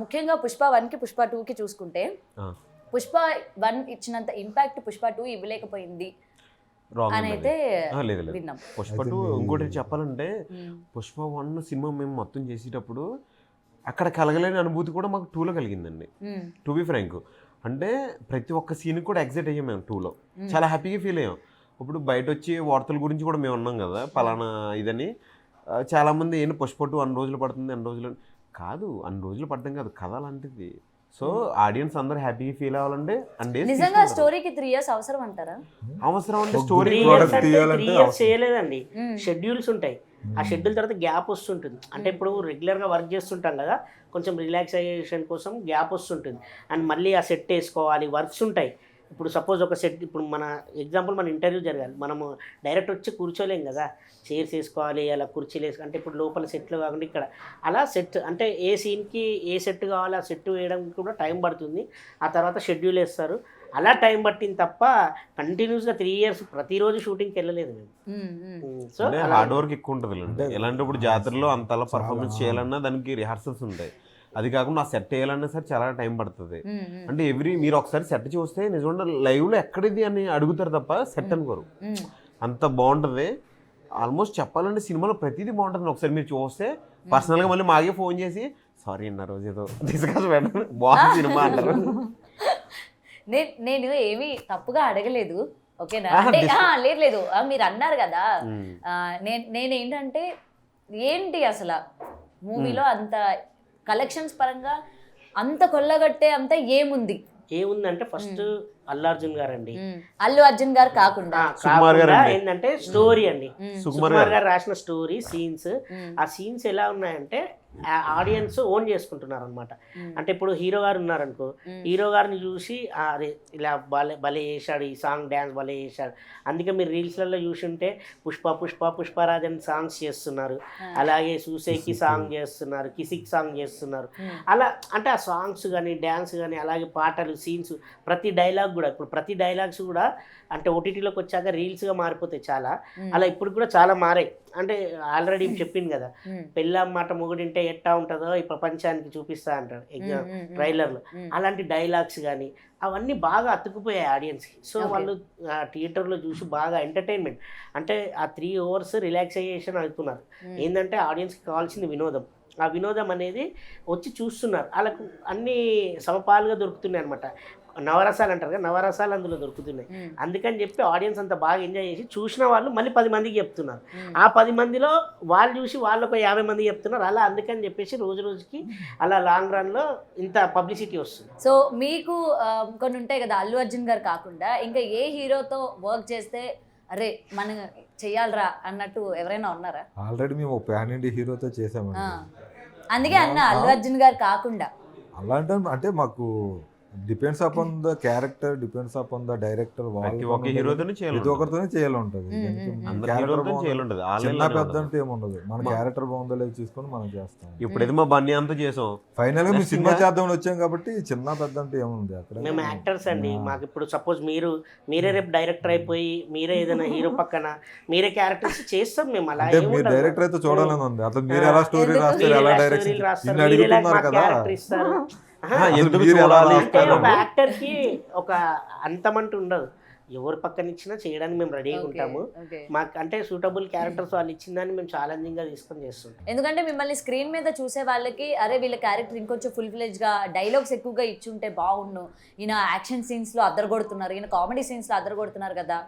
ముఖ్యంగా పుష్ప 1కి పుష్ప 2కి చూసుకుంటే, ఆ, పుష్ప 1 ఇచ్చినంత ఇంపాక్ట్ పుష్ప 2 ఇవ్వలేకపోయింది wrong అని ఉన్నది. అయితే లేదు లేదు, విన్నాం. పుష్ప 2 ఇంకోటి చెప్పాలంటే పుష్ప 1 సినిమా మేము మొత్తం చేసేటప్పుడు అక్కడ కలగలేని అనుభూతి కూడా మాకు 2లో కలిగిందండి. టు బి ఫ్రాంక్, అంటే ప్రతి ఒక్క సీన్ కూడా ఎగ్జైట్ అయ్యాం మేము 2లో, చాలా హ్యాపీగా ఫీల్ అయ్యాం. ఇప్పుడు బయట వచ్చి వార్తల గురించి కూడా మేము ఉన్నాం కదా పలానా ఇదని, చాలామంది ఏంటి పుష్ప 2 అన్ని రోజులు పడుతుంది, అన్ని రోజులు కాదు, అన్ని రోజులు పడడం కాదు, కథ అలాంటిది. సో ఆడియన్స్ అందరూ హ్యాపీగా ఫీల్ అవ్వాలంటే నిజంగా స్టోరీకి 3 years అవసరం అంటారా? అవసరం అంటే ఒక స్టోరీ 3 product years అంటే తీయాలంటే 3 years అవసరం. చేయలేదండి, షెడ్యూల్స్ ఉంటాయి. ఆ షెడ్యూల్ తర్వాత గ్యాప్ వస్తుంటుంది. అంటే ఇప్పుడు రెగ్యులర్గా వర్క్ చేస్తుంటాం కదా, కొంచెం రిలాక్సేషన్ కోసం గ్యాప్ వస్తుంటుంది. అండ్ మళ్ళీ ఆ సెట్ వేసుకోవాలి, వర్క్స్ ఉంటాయి. ఇప్పుడు సపోజ్ ఒక సెట్, ఇప్పుడు మన ఎగ్జాంపుల్ మన ఇంటర్వ్యూ జరగాలి, మనము డైరెక్ట్ వచ్చి కూర్చోలేం కదా, చైర్స్ వేసుకోవాలి, అలా కుర్చీలు వేసుకో, అంటే ఇప్పుడు లోపల సెట్లు కాకుండా ఇక్కడ అలా సెట్, అంటే ఏ సీన్కి ఏ సెట్ కావాలి ఆ సెట్ వేయడానికి కూడా టైం పడుతుంది. ఆ తర్వాత షెడ్యూల్ వేస్తారు, అలా టైం పట్టింది తప్ప కంటిన్యూస్గా 3 years ప్రతిరోజు షూటింగ్కి వెళ్ళలేదు మేము. సో హార్డ్ వర్క్ ఎక్కువ ఉంటుంది. ఎలాంటప్పుడు జాతరలో అంతలా పర్ఫార్మెన్స్ చేయాలన్నా దానికి రిహార్సల్స్ ఉంటాయి. అది కాకుండా ఆ సెట్ వేయాలన్నా సరే చాలా టైం పడుతుంది. అంటే మీరు ఒకసారి సెట్ చూస్తే నిజంగా లైవ్లో ఎక్కడిది అని అడుగుతారు తప్ప సెట్ అనుకోరు, అంత బాగుంటుంది. ఆల్మోస్ట్ చెప్పాలంటే సినిమాలో ప్రతిదీ బాగుంటుంది. ఒకసారి మీరు చూస్తే పర్సనల్గా మళ్ళీ మాకే ఫోన్ చేసి సారీ అన్న రోజు ఏదో డిస్కస్ పెట్టండి బాగుంది సినిమా అంటారు. నేను ఏమీ తప్పుగా అడగలేదు, ఓకేనా? అంటే లేదు మీరు అన్నారు కదా, నేనేంటంటే ఏంటి అసలు మూవీలో అంత కలెక్షన్స్ పరంగా అంత కొల్లగట్టే అంత ఏముందంటే ఫస్ట్ అల్లు అర్జున్ గారు అండి, అల్లు అర్జున్ గారు కాకుండా సుకుమార్ గారు అండి. ఏంటంటే స్టోరీ అండి, సుకుమార్ సుకుమార్ గారు రాసిన స్టోరీ సీన్స్, ఆ సీన్స్ ఎలా ఉన్నాయంటే ఆడియన్స్ ఓన్ చేసుకుంటున్నారు అనమాట. అంటే ఇప్పుడు హీరో గారు ఉన్నారనుకో, హీరో గారిని చూసి అరే ఇలా భలే చేశాడు, ఈ సాంగ్ డ్యాన్స్ భలే చేశాడు, అందుకే మీరు రీల్స్లలో చూసి ఉంటే పుష్పరాజ్ అని సాంగ్స్ చేస్తున్నారు, అలాగే సూసేకి సాంగ్ చేస్తున్నారు, కిసిక్ సాంగ్ చేస్తున్నారు. అలా అంటే ఆ సాంగ్స్ కానీ డ్యాన్స్ కానీ అలాగే పాటలు సీన్స్ ప్రతి డైలాగ్ కూడా, ఇప్పుడు ప్రతి డైలాగ్స్ కూడా అంటే ఓటీటీలోకి వచ్చాక రీల్స్గా మారిపోతాయి చాలా, అలా ఇప్పుడు కూడా చాలా మారాయి. అంటే ఆల్రెడీ చెప్పింది కదా, పెళ్ళాం మాట మొగుడింటే ఎట్టా ఉంటుందో ఈ ప్రపంచానికి చూపిస్తా అంటారు ట్రైలర్లో, అలాంటి డైలాగ్స్ కానీ అవన్నీ బాగా అతుక్కుపోయాయి ఆడియన్స్కి. సో వాళ్ళు థియేటర్లో చూసి బాగా ఎంటర్టైన్మెంట్, అంటే ఆ 3 hours రిలాక్సేషన్ అవుతున్నారు. ఏంటంటే ఆడియన్స్కి కావాల్సింది వినోదం, ఆ వినోదం అనేది వచ్చి చూస్తున్నారు, వాళ్ళకు అన్ని సమపాలుగా దొరుకుతున్నాయి అనమాట. నవరసాలు అంటారు కదా, నవరసాలు అందులో దొరుకుతున్నాయి. అందుకని చెప్పి ఆడియన్స్ అంతా బాగా ఎంజాయ్ చేసి చూసిన వాళ్ళు మళ్ళీ 10 మందికి చెప్తున్నారు, ఆ 10 మందిలో వాళ్ళు చూసి వాళ్ళు ఒక 50 మందికి చెప్తున్నారు. అలా అందుకని చెప్పేసి రోజుకి అలా లాంగ్ రన్లో ఇంత పబ్లిసిటీ వస్తుంది. సో మీకు కొన్ని ఉంటాయి కదా, అల్లు అర్జున్ గారు కాకుండా ఇంకా ఏ హీరోతో వర్క్ చేస్తే అరే మనం చెయ్యాలరా అన్నట్టు ఎవరైనా ఉన్నారా? ఆల్రెడీ మేము ఒక పాన్ ఇండియా హీరోతో చేసామండి. అందుకే అన్న అల్లు అర్జున్ గారు కాకుండా అలాంటి అంటే మాకు depends upon the character, depends upon the director, ఒక హీరోతోనే ప్రతి ఒక్కరితోనే చేయాలి ఉంటుంది. చిన్న పెద్ద అంటే ఏముండదు, మన క్యారెక్టర్ బాగుందో లేదు చూసుకొని మనం చేస్తాం. ఇప్పుడైతే మా బన్నీ అంతా చేసాం, ఫైనల్ గా మేము సినిమా చేద్దామని వచ్చాం కాబట్టి చిన్న పెద్ద అంటే ఏముంది అక్కడ. మేము యాక్టర్స్ అండి, మాకు ఇప్పుడు సపోజ్ మీరే రేపు డైరెక్టర్ అయిపోయి మీరే ఏదైనా హీరో పక్కన మీరే క్యారెక్టర్స్ చేస్తాం మేము. అలా మీరు డైరెక్టర్ అయితే చూడాలని ఉంది, అట్లా మీరు ఎలా స్టోరీ రాస్తారు, ఎలా డైరెక్షన్ అడుగుతున్నారు కదా. ఇస్తారు ఎందుకు ఒక యాక్టర్ కి ఒక అంతమంటూ ఉండదు, ఎవరు పక్కన ఇచ్చినా చేయడానికి మేము రెడీగా ఉంటాము. మాకు అంటే సూటబుల్ క్యారెక్టర్స్ వాళ్ళు ఇచ్చిన దాన్ని మేము ఛాలెంజింగ్ గా తీసుకొని చేస్తుంటాం. ఎందుకంటే మిమ్మల్ని స్క్రీన్ మీద చూసే వాళ్ళకి అరే వీళ్ళ క్యారెక్టర్ ఇంకొంచెం ఫుల్ ఫ్లెజ్ గా డైలాగ్స్ ఎక్కువగా ఇచ్చుంటే బాగుండు, ఈయన యాక్షన్ సీన్స్ లో అద్దరగొడుతున్నారు, ఈయన కామెడీ సీన్స్ లో అద్దరగొడుతున్నారు కదా,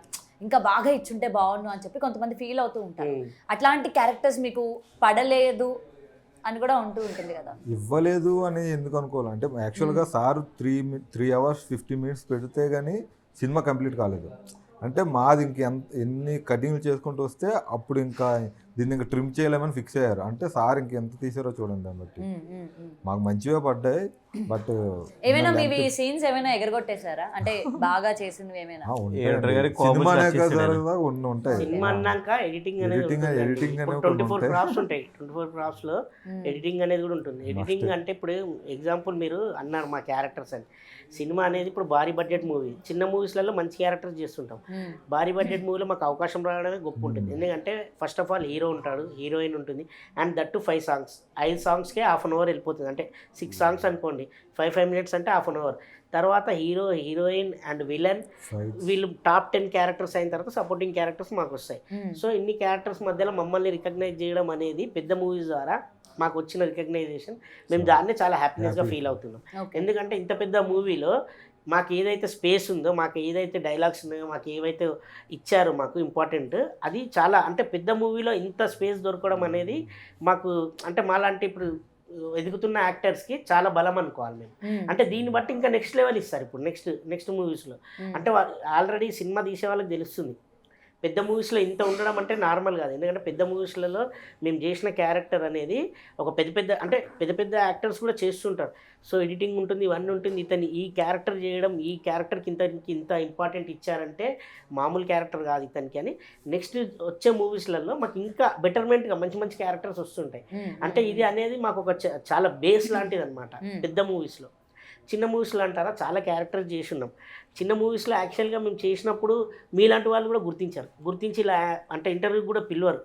ఇంకా బాగా ఇచ్చుంటే బాగుండు అని చెప్పి కొంతమంది ఫీల్ అవుతూ ఉంటారు. అట్లాంటి క్యారెక్టర్స్ మీకు పడలేదు అని కూడా ఉంటూ ఉంటుంది కదా. ఇవ్వలేదు అని ఎందుకు అనుకోవాలి అంటే యాక్చువల్గా సార్ 3 hours 50 minutes పెడితే కానీ సినిమా కంప్లీట్ కాలేదు. అంటే మాది ఎన్ని కటింగ్లు చేసుకుంటూ వస్తే అప్పుడు ఇంకా దీన్ని ఇంకా ట్రిమ్ చేయలేమని ఫిక్స్ అయ్యారు. అంటే సార్ ఇంకెంత తీసారో చూడండి దాన్ని బట్టి మాకు మంచిగా పడ్డాయి. బట్ ఏమైనా మీవి సీన్స్ ఏమైనా ఎగరగొట్టేశారా అంటే బాగా చేసినవి ఏమైనా? సినిమానే కదా ఉంటాయి. సినిమా అన్నాక ఎడిటింగ్ అనేది 24 క్రాఫ్ట్స్ ఉంటాయి. 24 క్రాఫ్ట్స్ లో ఎడిటింగ్ అనేది కూడా ఉంటుంది. ఎడిటింగ్ అంటే ఇప్పుడు ఎగ్జాంపుల్ మీరు అన్నారు మా క్యారెక్టర్స్ అని. సినిమా అనేది ఇప్పుడు భారీ బడ్జెట్ మూవీ, చిన్న మూవీస్లలో మంచి క్యారెక్టర్స్ చేస్తుంటాం. భారీ బడ్జెట్ మూవీలో మాకు అవకాశం రావడమే గొప్ప ఉంటుంది. ఎందుకంటే ఫస్ట్ ఆఫ్ ఆల్ హీరో ఉంటాడు, హీరోయిన్ ఉంటుంది, and that to 5 songs. 5 songs ½ an hour వెళ్ళిపోతుంది. అంటే 6 songs అనుకోండి, 5 minutes అంటే ½ an hour. తర్వాత హీరో, హీరోయిన్ అండ్ విలన్ వీళ్ళు టాప్ 10 క్యారెక్టర్స్ అయిన తర్వాత సపోర్టింగ్ క్యారెక్టర్స్ మాకు వస్తాయి. సో ఇన్ని క్యారెక్టర్స్ మధ్యలో మమ్మల్ని రికగ్నైజ్ చేయడం అనేది పెద్ద మూవీస్ ద్వారా మాకు వచ్చిన రికగ్నైజేషన్. మేము దాన్నే చాలా హ్యాపీనెస్గా ఫీల్ అవుతున్నాం. ఎందుకంటే ఇంత పెద్ద మూవీలో మాకు ఏదైతే స్పేస్ ఉందో, మాకు ఏదైతే డైలాగ్స్ ఉన్నాయో, మాకు ఏవైతే ఇచ్చారో మాకు ఇంపార్టెంట్, అది చాలా అంటే పెద్ద మూవీలో ఇంత స్పేస్ దొరకడం అనేది మాకు అంటే మాలాంటి ఇప్పుడు ఎదుగుతున్న యాక్టర్స్కి చాలా బలం అనుకోవాలి మేము. అంటే దీన్ని బట్టి ఇంకా నెక్స్ట్ లెవెల్ ఇస్తారు ఇప్పుడు నెక్స్ట్ మూవీస్లో. అంటే ఆల్రెడీ సినిమా తీసే వాళ్ళకి తెలుస్తుంది పెద్ద మూవీస్లో ఇంత ఉండడం అంటే నార్మల్ కాదు. ఎందుకంటే పెద్ద మూవీస్లలో మేము చేసిన క్యారెక్టర్ అనేది ఒక పెద్ద యాక్టర్స్ కూడా చేస్తుంటారు. సో ఎడిటింగ్ ఉంటుంది, ఇవన్నీ ఉంటుంది. ఇతని ఈ క్యారెక్టర్ చేయడం, ఈ క్యారెక్టర్కి ఇంత ఇంపార్టెంట్ ఇచ్చారంటే మామూలు క్యారెక్టర్ కాదు ఇతనికి అని. నెక్స్ట్ వచ్చే మూవీస్లలో మాకు ఇంకా బెటర్మెంట్గా మంచి క్యారెక్టర్స్ వస్తుంటాయి. అంటే ఇది అనేది మాకు ఒక చాలా బేస్ లాంటిది అనమాట పెద్ద మూవీస్లో. చిన్న మూవీస్లో అంటారా చాలా క్యారెక్టర్స్ చేసి ఉన్నాం. చిన్న మూవీస్లో యాక్చువల్గా మేము చేసినప్పుడు మీలాంటి వాళ్ళు కూడా గుర్తించి ఇలా అంటే ఇంటర్వ్యూకి కూడా పిలవరు.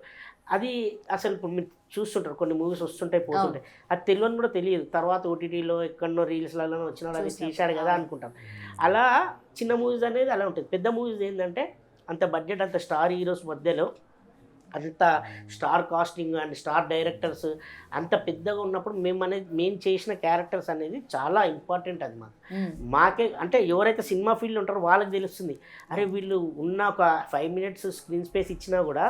అది అసలు ఇప్పుడు మీరు చూస్తుంటారు కొన్ని మూవీస్ వస్తుంటాయి పోతుంటాయి, అది తెలియని కూడా తెలియదు. తర్వాత ఓటీటీలో ఎక్కడనో రీల్స్లలో వచ్చినాడు అది తీశాడు కదా అనుకుంటాం. అలా చిన్న మూవీస్ అనేది అలా ఉంటుంది. పెద్ద మూవీస్ ఏంటంటే అంత బడ్జెట్, అంత స్టార్ హీరోస్ మధ్యలో అంత star casting and star directors అంత పెద్దగా ఉన్నప్పుడు మేము చేసిన క్యారెక్టర్స్ అనేది చాలా ఇంపార్టెంట్. అది మాకే అంటే ఎవరైతే సినిమా ఫీల్డ్ ఉంటారో వాళ్ళకి తెలుస్తుంది. అరే వీళ్ళు ఉన్న ఒక 5 minutes స్క్రీన్ స్పేస్ ఇచ్చినా కూడా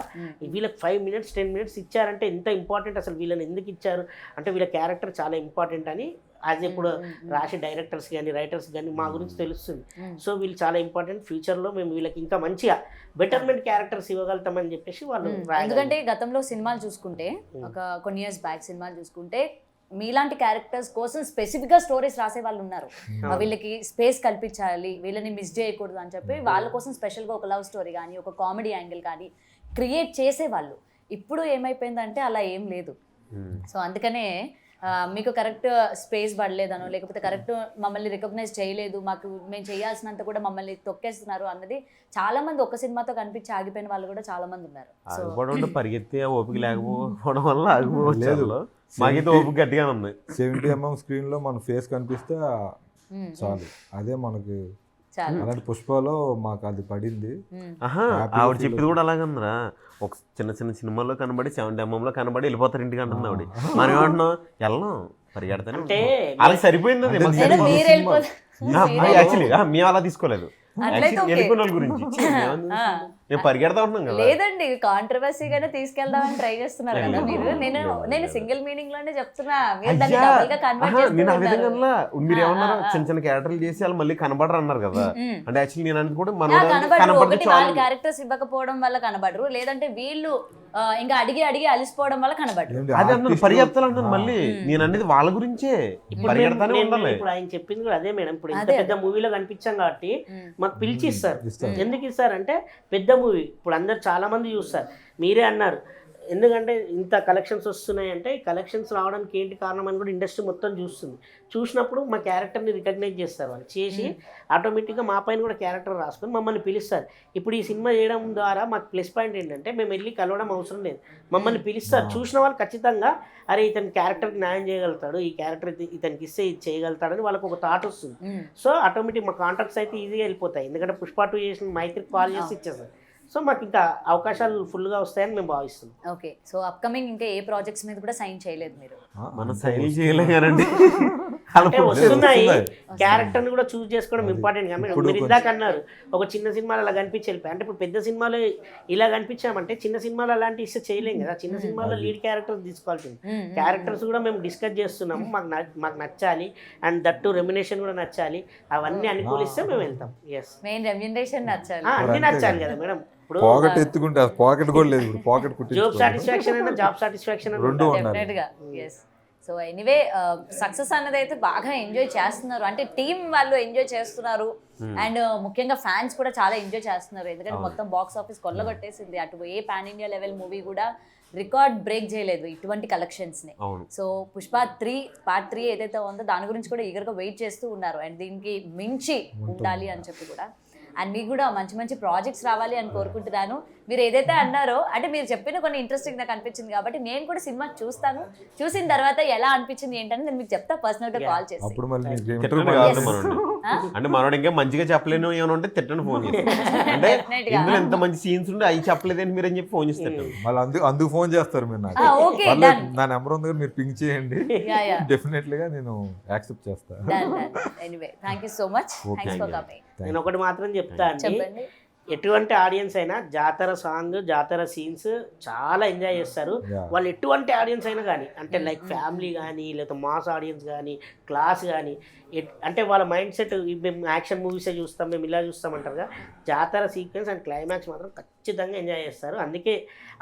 వీళ్ళకి 5 minutes 10 minutes ఇచ్చారంటే ఎంత ఇంపార్టెంట్, అసలు వీళ్ళని ఎందుకు ఇచ్చారు అంటే వీళ్ళ క్యారెక్టర్ చాలా ఇంపార్టెంట్ అని యాజ్ ఇప్పుడు రాసే డైరెక్టర్స్ కానీ రైటర్స్ కానీ మా గురించి తెలుస్తుంది. సో వీళ్ళు చాలా ఇంపార్టెంట్, ఫ్యూచర్లో మేము వీళ్ళకి ఇంకా మంచిగా బెటర్మెంట్ క్యారెక్టర్స్ ఇవ్వగలుగుతామని చెప్పేసి వాళ్ళు. ఎందుకంటే గతంలో సినిమాలు చూసుకుంటే ఒక కొన్ని ఇయర్స్ బ్యాక్ సినిమాలు చూసుకుంటే మీలాంటి క్యారెక్టర్స్ కోసం స్పెసిఫిక్గా స్టోరీస్ రాసే వాళ్ళు ఉన్నారు. వీళ్ళకి స్పేస్ కల్పించాలి, వీళ్ళని మిస్ చేయకూడదు అని చెప్పి వాళ్ళ కోసం స్పెషల్గా ఒక లవ్ స్టోరీ కానీ ఒక కామెడీ యాంగిల్ కానీ క్రియేట్ చేసేవాళ్ళు. ఇప్పుడు ఏమైపోయిందంటే అలా ఏం లేదు. సో అందుకనే మీకు కరెక్ట్ స్పేస్ పడలేదనో లేకపోతే కరెక్ట్ మమ్మల్ని రికగ్నైజ్ చేయలేదు, మేము చేయాల్సినంత కూడా మమ్మల్ని తొక్కేస్తున్నారు అన్నది చాలా మంది ఒక్క సినిమాతో కనిపించి ఆగిపోయిన వాళ్ళు కూడా చాలా మంది ఉన్నారు. పరిగెత్తే ఓపిక లేకపోవడం వల్ల ఆగిపోలేదు. మాకైతే ఓపిక గట్టిగా ఉంది. 70mm స్క్రీన్ లో మన ఫేస్ కనిపిస్తే చాలు, అదే మనకి. అలాంటి పుష్పలో మాకు అది పడింది. ఆవిడ చెప్పింది కూడా అలాగందరా, ఒక చిన్న సినిమాల్లో కనబడి 70mm కనబడి వెళ్ళిపోతారు ఇంటికి అంటుంది ఆవిడ. మనం ఏమంటున్నాం వెళ్ళాం పరిగెడతాను అంటే అలా సరిపోయింది. యాక్చువల్లీ మేము అలా తీసుకోలేదు, వెళ్ళిపోయిన వాళ్ళ గురించి మేము పరిగెడతా ఉంటున్నాం కదా. లేదండి కాంట్రవర్సీగానే తీసుకెళ్దామని ట్రై చేస్తున్నారు కదా మీరు. నేను సింగిల్ మీనింగ్ లోనే చెప్తున్నా. నేను ఆ విధంగా మీరు ఏమన్నారు చిన్న క్యారెక్టర్లు చేసి వాళ్ళు మళ్ళీ కనబడరు అన్నారు కదా. అంటే యాక్చువల్లీ నేను అనేది కూడా మనం క్యారెక్టర్స్ ఇవ్వకపోవడం వల్ల కనబడరు, లేదంటే వీళ్ళు ఇంకా అడిగి అలిసిపోవడం వల్ల కనబడరు. అదే అన్న పరిగెత్తాలి అంటుంది మళ్ళీ. నేను అనేది వాళ్ళ గురించే పరిగెడతానే ఉండాలి. ఇప్పుడు ఆయన చెప్పింది కూడా అదే మేడం. ఇప్పుడు ఇంత పెద్ద మూవీలో కనిపించాం కాబట్టి మాకు పిలిచి ఇస్తారు. ఎందుకు ఇస్తారంటే పెద్ద మూవీ ఇప్పుడు అందరు చాలా మంది చూస్తారు. మీరే అన్నారు ఎందుకంటే ఇంత కలెక్షన్స్ వస్తున్నాయి అంటే ఈ కలెక్షన్స్ రావడానికి ఏంటి కారణం అని కూడా ఇండస్ట్రీ మొత్తం చూస్తుంది. చూసినప్పుడు మా క్యారెక్టర్ని రికగ్నైజ్ చేస్తారు వాళ్ళు, చేసి ఆటోమేటిక్గా మా పైన కూడా క్యారెక్టర్ రాసుకొని మమ్మల్ని పిలుస్తారు. ఇప్పుడు ఈ సినిమా చేయడం ద్వారా మాకు ప్లస్ పాయింట్ ఏంటంటే మేము వెళ్ళి కలవడం అవసరం లేదు, మమ్మల్ని పిలుస్తారు. చూసిన వాళ్ళు ఖచ్చితంగా అరే ఇతని క్యారెక్టర్కి న్యాయం చేయగలుగుతాడు, ఈ క్యారెక్టర్ ఇతనికి ఇస్తే ఇది చేయగలుగుతాడని వాళ్ళకి ఒక థాట్ వస్తుంది. సో ఆటోమేటిక్ మా కాంట్రాక్ట్స్ అయితే ఈజీగా వెళ్ళిపోతాయి. ఎందుకంటే పుష్ప 2 చేసిన మైత్రికి కాల్ చేసి ఇచ్చేస్తారు. సో మాకు ఇంకా అవకాశాలు ఫుల్గా వస్తాయని మేము భావిస్తున్నాం. ఓకే, సో అప్కమింగ్ ఇంకా ఏ ప్రాజెక్ట్స్ మీద కూడా సైన్ చేయలేదు మీరు? మనం సైన్ చేయలేం కదండి. అంటే వస్తున్నాయి, వస్తున్నాయి. క్యారెక్టర్ని కూడా చూస్ చేసుకోవడం ఇంపార్టెంట్ గా. మీరు ఇందాక అన్నారు ఒక చిన్న సినిమాలో అలా కనిపించి వెళ్ళిపోయి, అంటే ఇప్పుడు పెద్ద సినిమాలో ఇలా కనిపించామంటే చిన్న సినిమాలో అలాంటి ఇస్తే చేయలేం కదా. చిన్న సినిమాలో లీడ్ క్యారెక్టర్స్ తీసుకోవాల్సింది. క్యారెక్టర్స్ కూడా మేము డిస్కస్ చేస్తున్నాము, మాకు నచ్చాలి, అండ్ దట్టు రెమ్యునేషన్ కూడా నచ్చాలి, అవన్నీ అనుకూలిస్తే మేము వెళ్తాం. ఎస్, మెయిన్ రెమ్యునరేషన్ నచ్చాలి. అన్ని నచ్చాలి కదా మేడం. ఇప్పుడు పాకెట్ ఎత్తుకుంటే పాకెట్ కూడా లేదు, ఇప్పుడు పాకెట్ జాబ్ కుట్టి సాటిస్ఫాక్షన్ అయినా జాబ్ సాటిస్ఫాక్షన్ రెండు ఉండాలి. డెఫినెట్ గా ఎస్. సో ఎనీవే సక్సెస్ అన్నది అయితే బాగా ఎంజాయ్ చేస్తున్నారు, అంటే టీం వాళ్ళు ఎంజాయ్ చేస్తున్నారు, అండ్ ముఖ్యంగా ఫ్యాన్స్ కూడా చాలా ఎంజాయ్ చేస్తున్నారు. ఎందుకంటే మొత్తం బాక్స్ ఆఫీస్ కొల్లగొట్టేసింది. అటు ఏ పాన్ ఇండియా లెవెల్ మూవీ కూడా రికార్డ్ బ్రేక్ చేయలేదు ఇటువంటి కలెక్షన్స్ ని. సో పుష్ప 3 పార్ట్ 3 ఏదైతే ఉందో దాని గురించి కూడా ఈగర్గా వెయిట్ చేస్తూ ఉన్నారు, అండ్ దీనికి మించి ఉండాలి అని చెప్పి కూడా. అండ్ మీకు కూడా మంచి మంచి ప్రాజెక్ట్స్ రావాలి అని కోరుకుంటున్నాను. మీరు ఏదైతే అన్నారో, అంటే మీరు చెప్పిన కొన్ని ఇంట్రెస్టింగ్ నాకు అనిపించింది కాబట్టి నేను కూడా సినిమా చూస్తాను. చూసిన తర్వాత ఎలా అనిపించింది ఏంటని నేను మీకు చెప్తా పర్సనల్ గా కాల్ చేసి. అప్పుడు మళ్ళీ తిట్టండి కాదు మనోడిని. అంటే మనోడు ఇంకా మంచిగా చెప్పలేను ఏమైనా ఉంటే తిట్టండి ఫోన్ చేసి. అంటే ఇందులో ఎంత మంచి సీన్స్ ఉంటే అవి చెప్పలేదని మీరు అని చెప్పి ఫోన్ చేసి తిట్టండి. మళ్ళీ అందుకు ఫోన్ చేస్తారు మీరు నాకు. ఓకే, పర్లేదు, నా నెంబర్ ఉంది కదా, మీరు పింక్ చేయండి, డెఫినెట్లీగా నేను యాక్సెప్ట్ చేస్తాను. Anyway thank you so much, thanks for coming. నేను ఒకటి మాత్రం చెప్తా అండి, చెప్పండి. ఎటువంటి ఆడియన్స్ అయినా జాతర సాంగ్, జాతర సీన్స్ చాలా ఎంజాయ్ చేస్తారు. వాళ్ళు ఎటువంటి ఆడియన్స్ అయినా కానీ, అంటే లైక్ ఫ్యామిలీ కానీ, లేకపోతే మాస్ ఆడియన్స్ కానీ, క్లాస్ కానీ, అంటే వాళ్ళ మైండ్ సెట్ మేము యాక్షన్ మూవీసే చూస్తాం, మేము ఇలా చూస్తామంటారుగా. జాతర సీక్వెన్స్ అండ్ క్లైమాక్స్ మాత్రం ఖచ్చితంగా ఎంజాయ్ చేస్తారు. అందుకే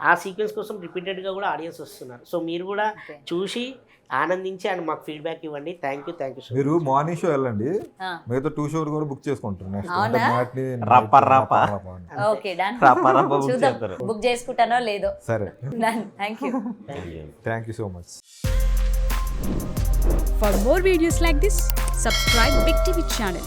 ఆ సీక్వెన్స్ కోసం రిపీటెడ్గా కూడా ఆడియన్స్ వస్తున్నారు. సో మీరు కూడా చూసి ఆనందించి అండ్ మాకు ఫీడ్బ్యాక్ ఇవ్వండి. థ్యాంక్ యూ సో మీరు మార్నింగ్ షో వెళ్ళండి, మిగతా 2 షోలు కూడా బుక్ చేసుకుంటారు నెక్స్ట్. ఓకే డన్, చూద్దాం బుక్ చేసుకుంటానో లేదో. సరే, done, thank you. Thank you so much. For more videos like this, subscribe Big TV channel.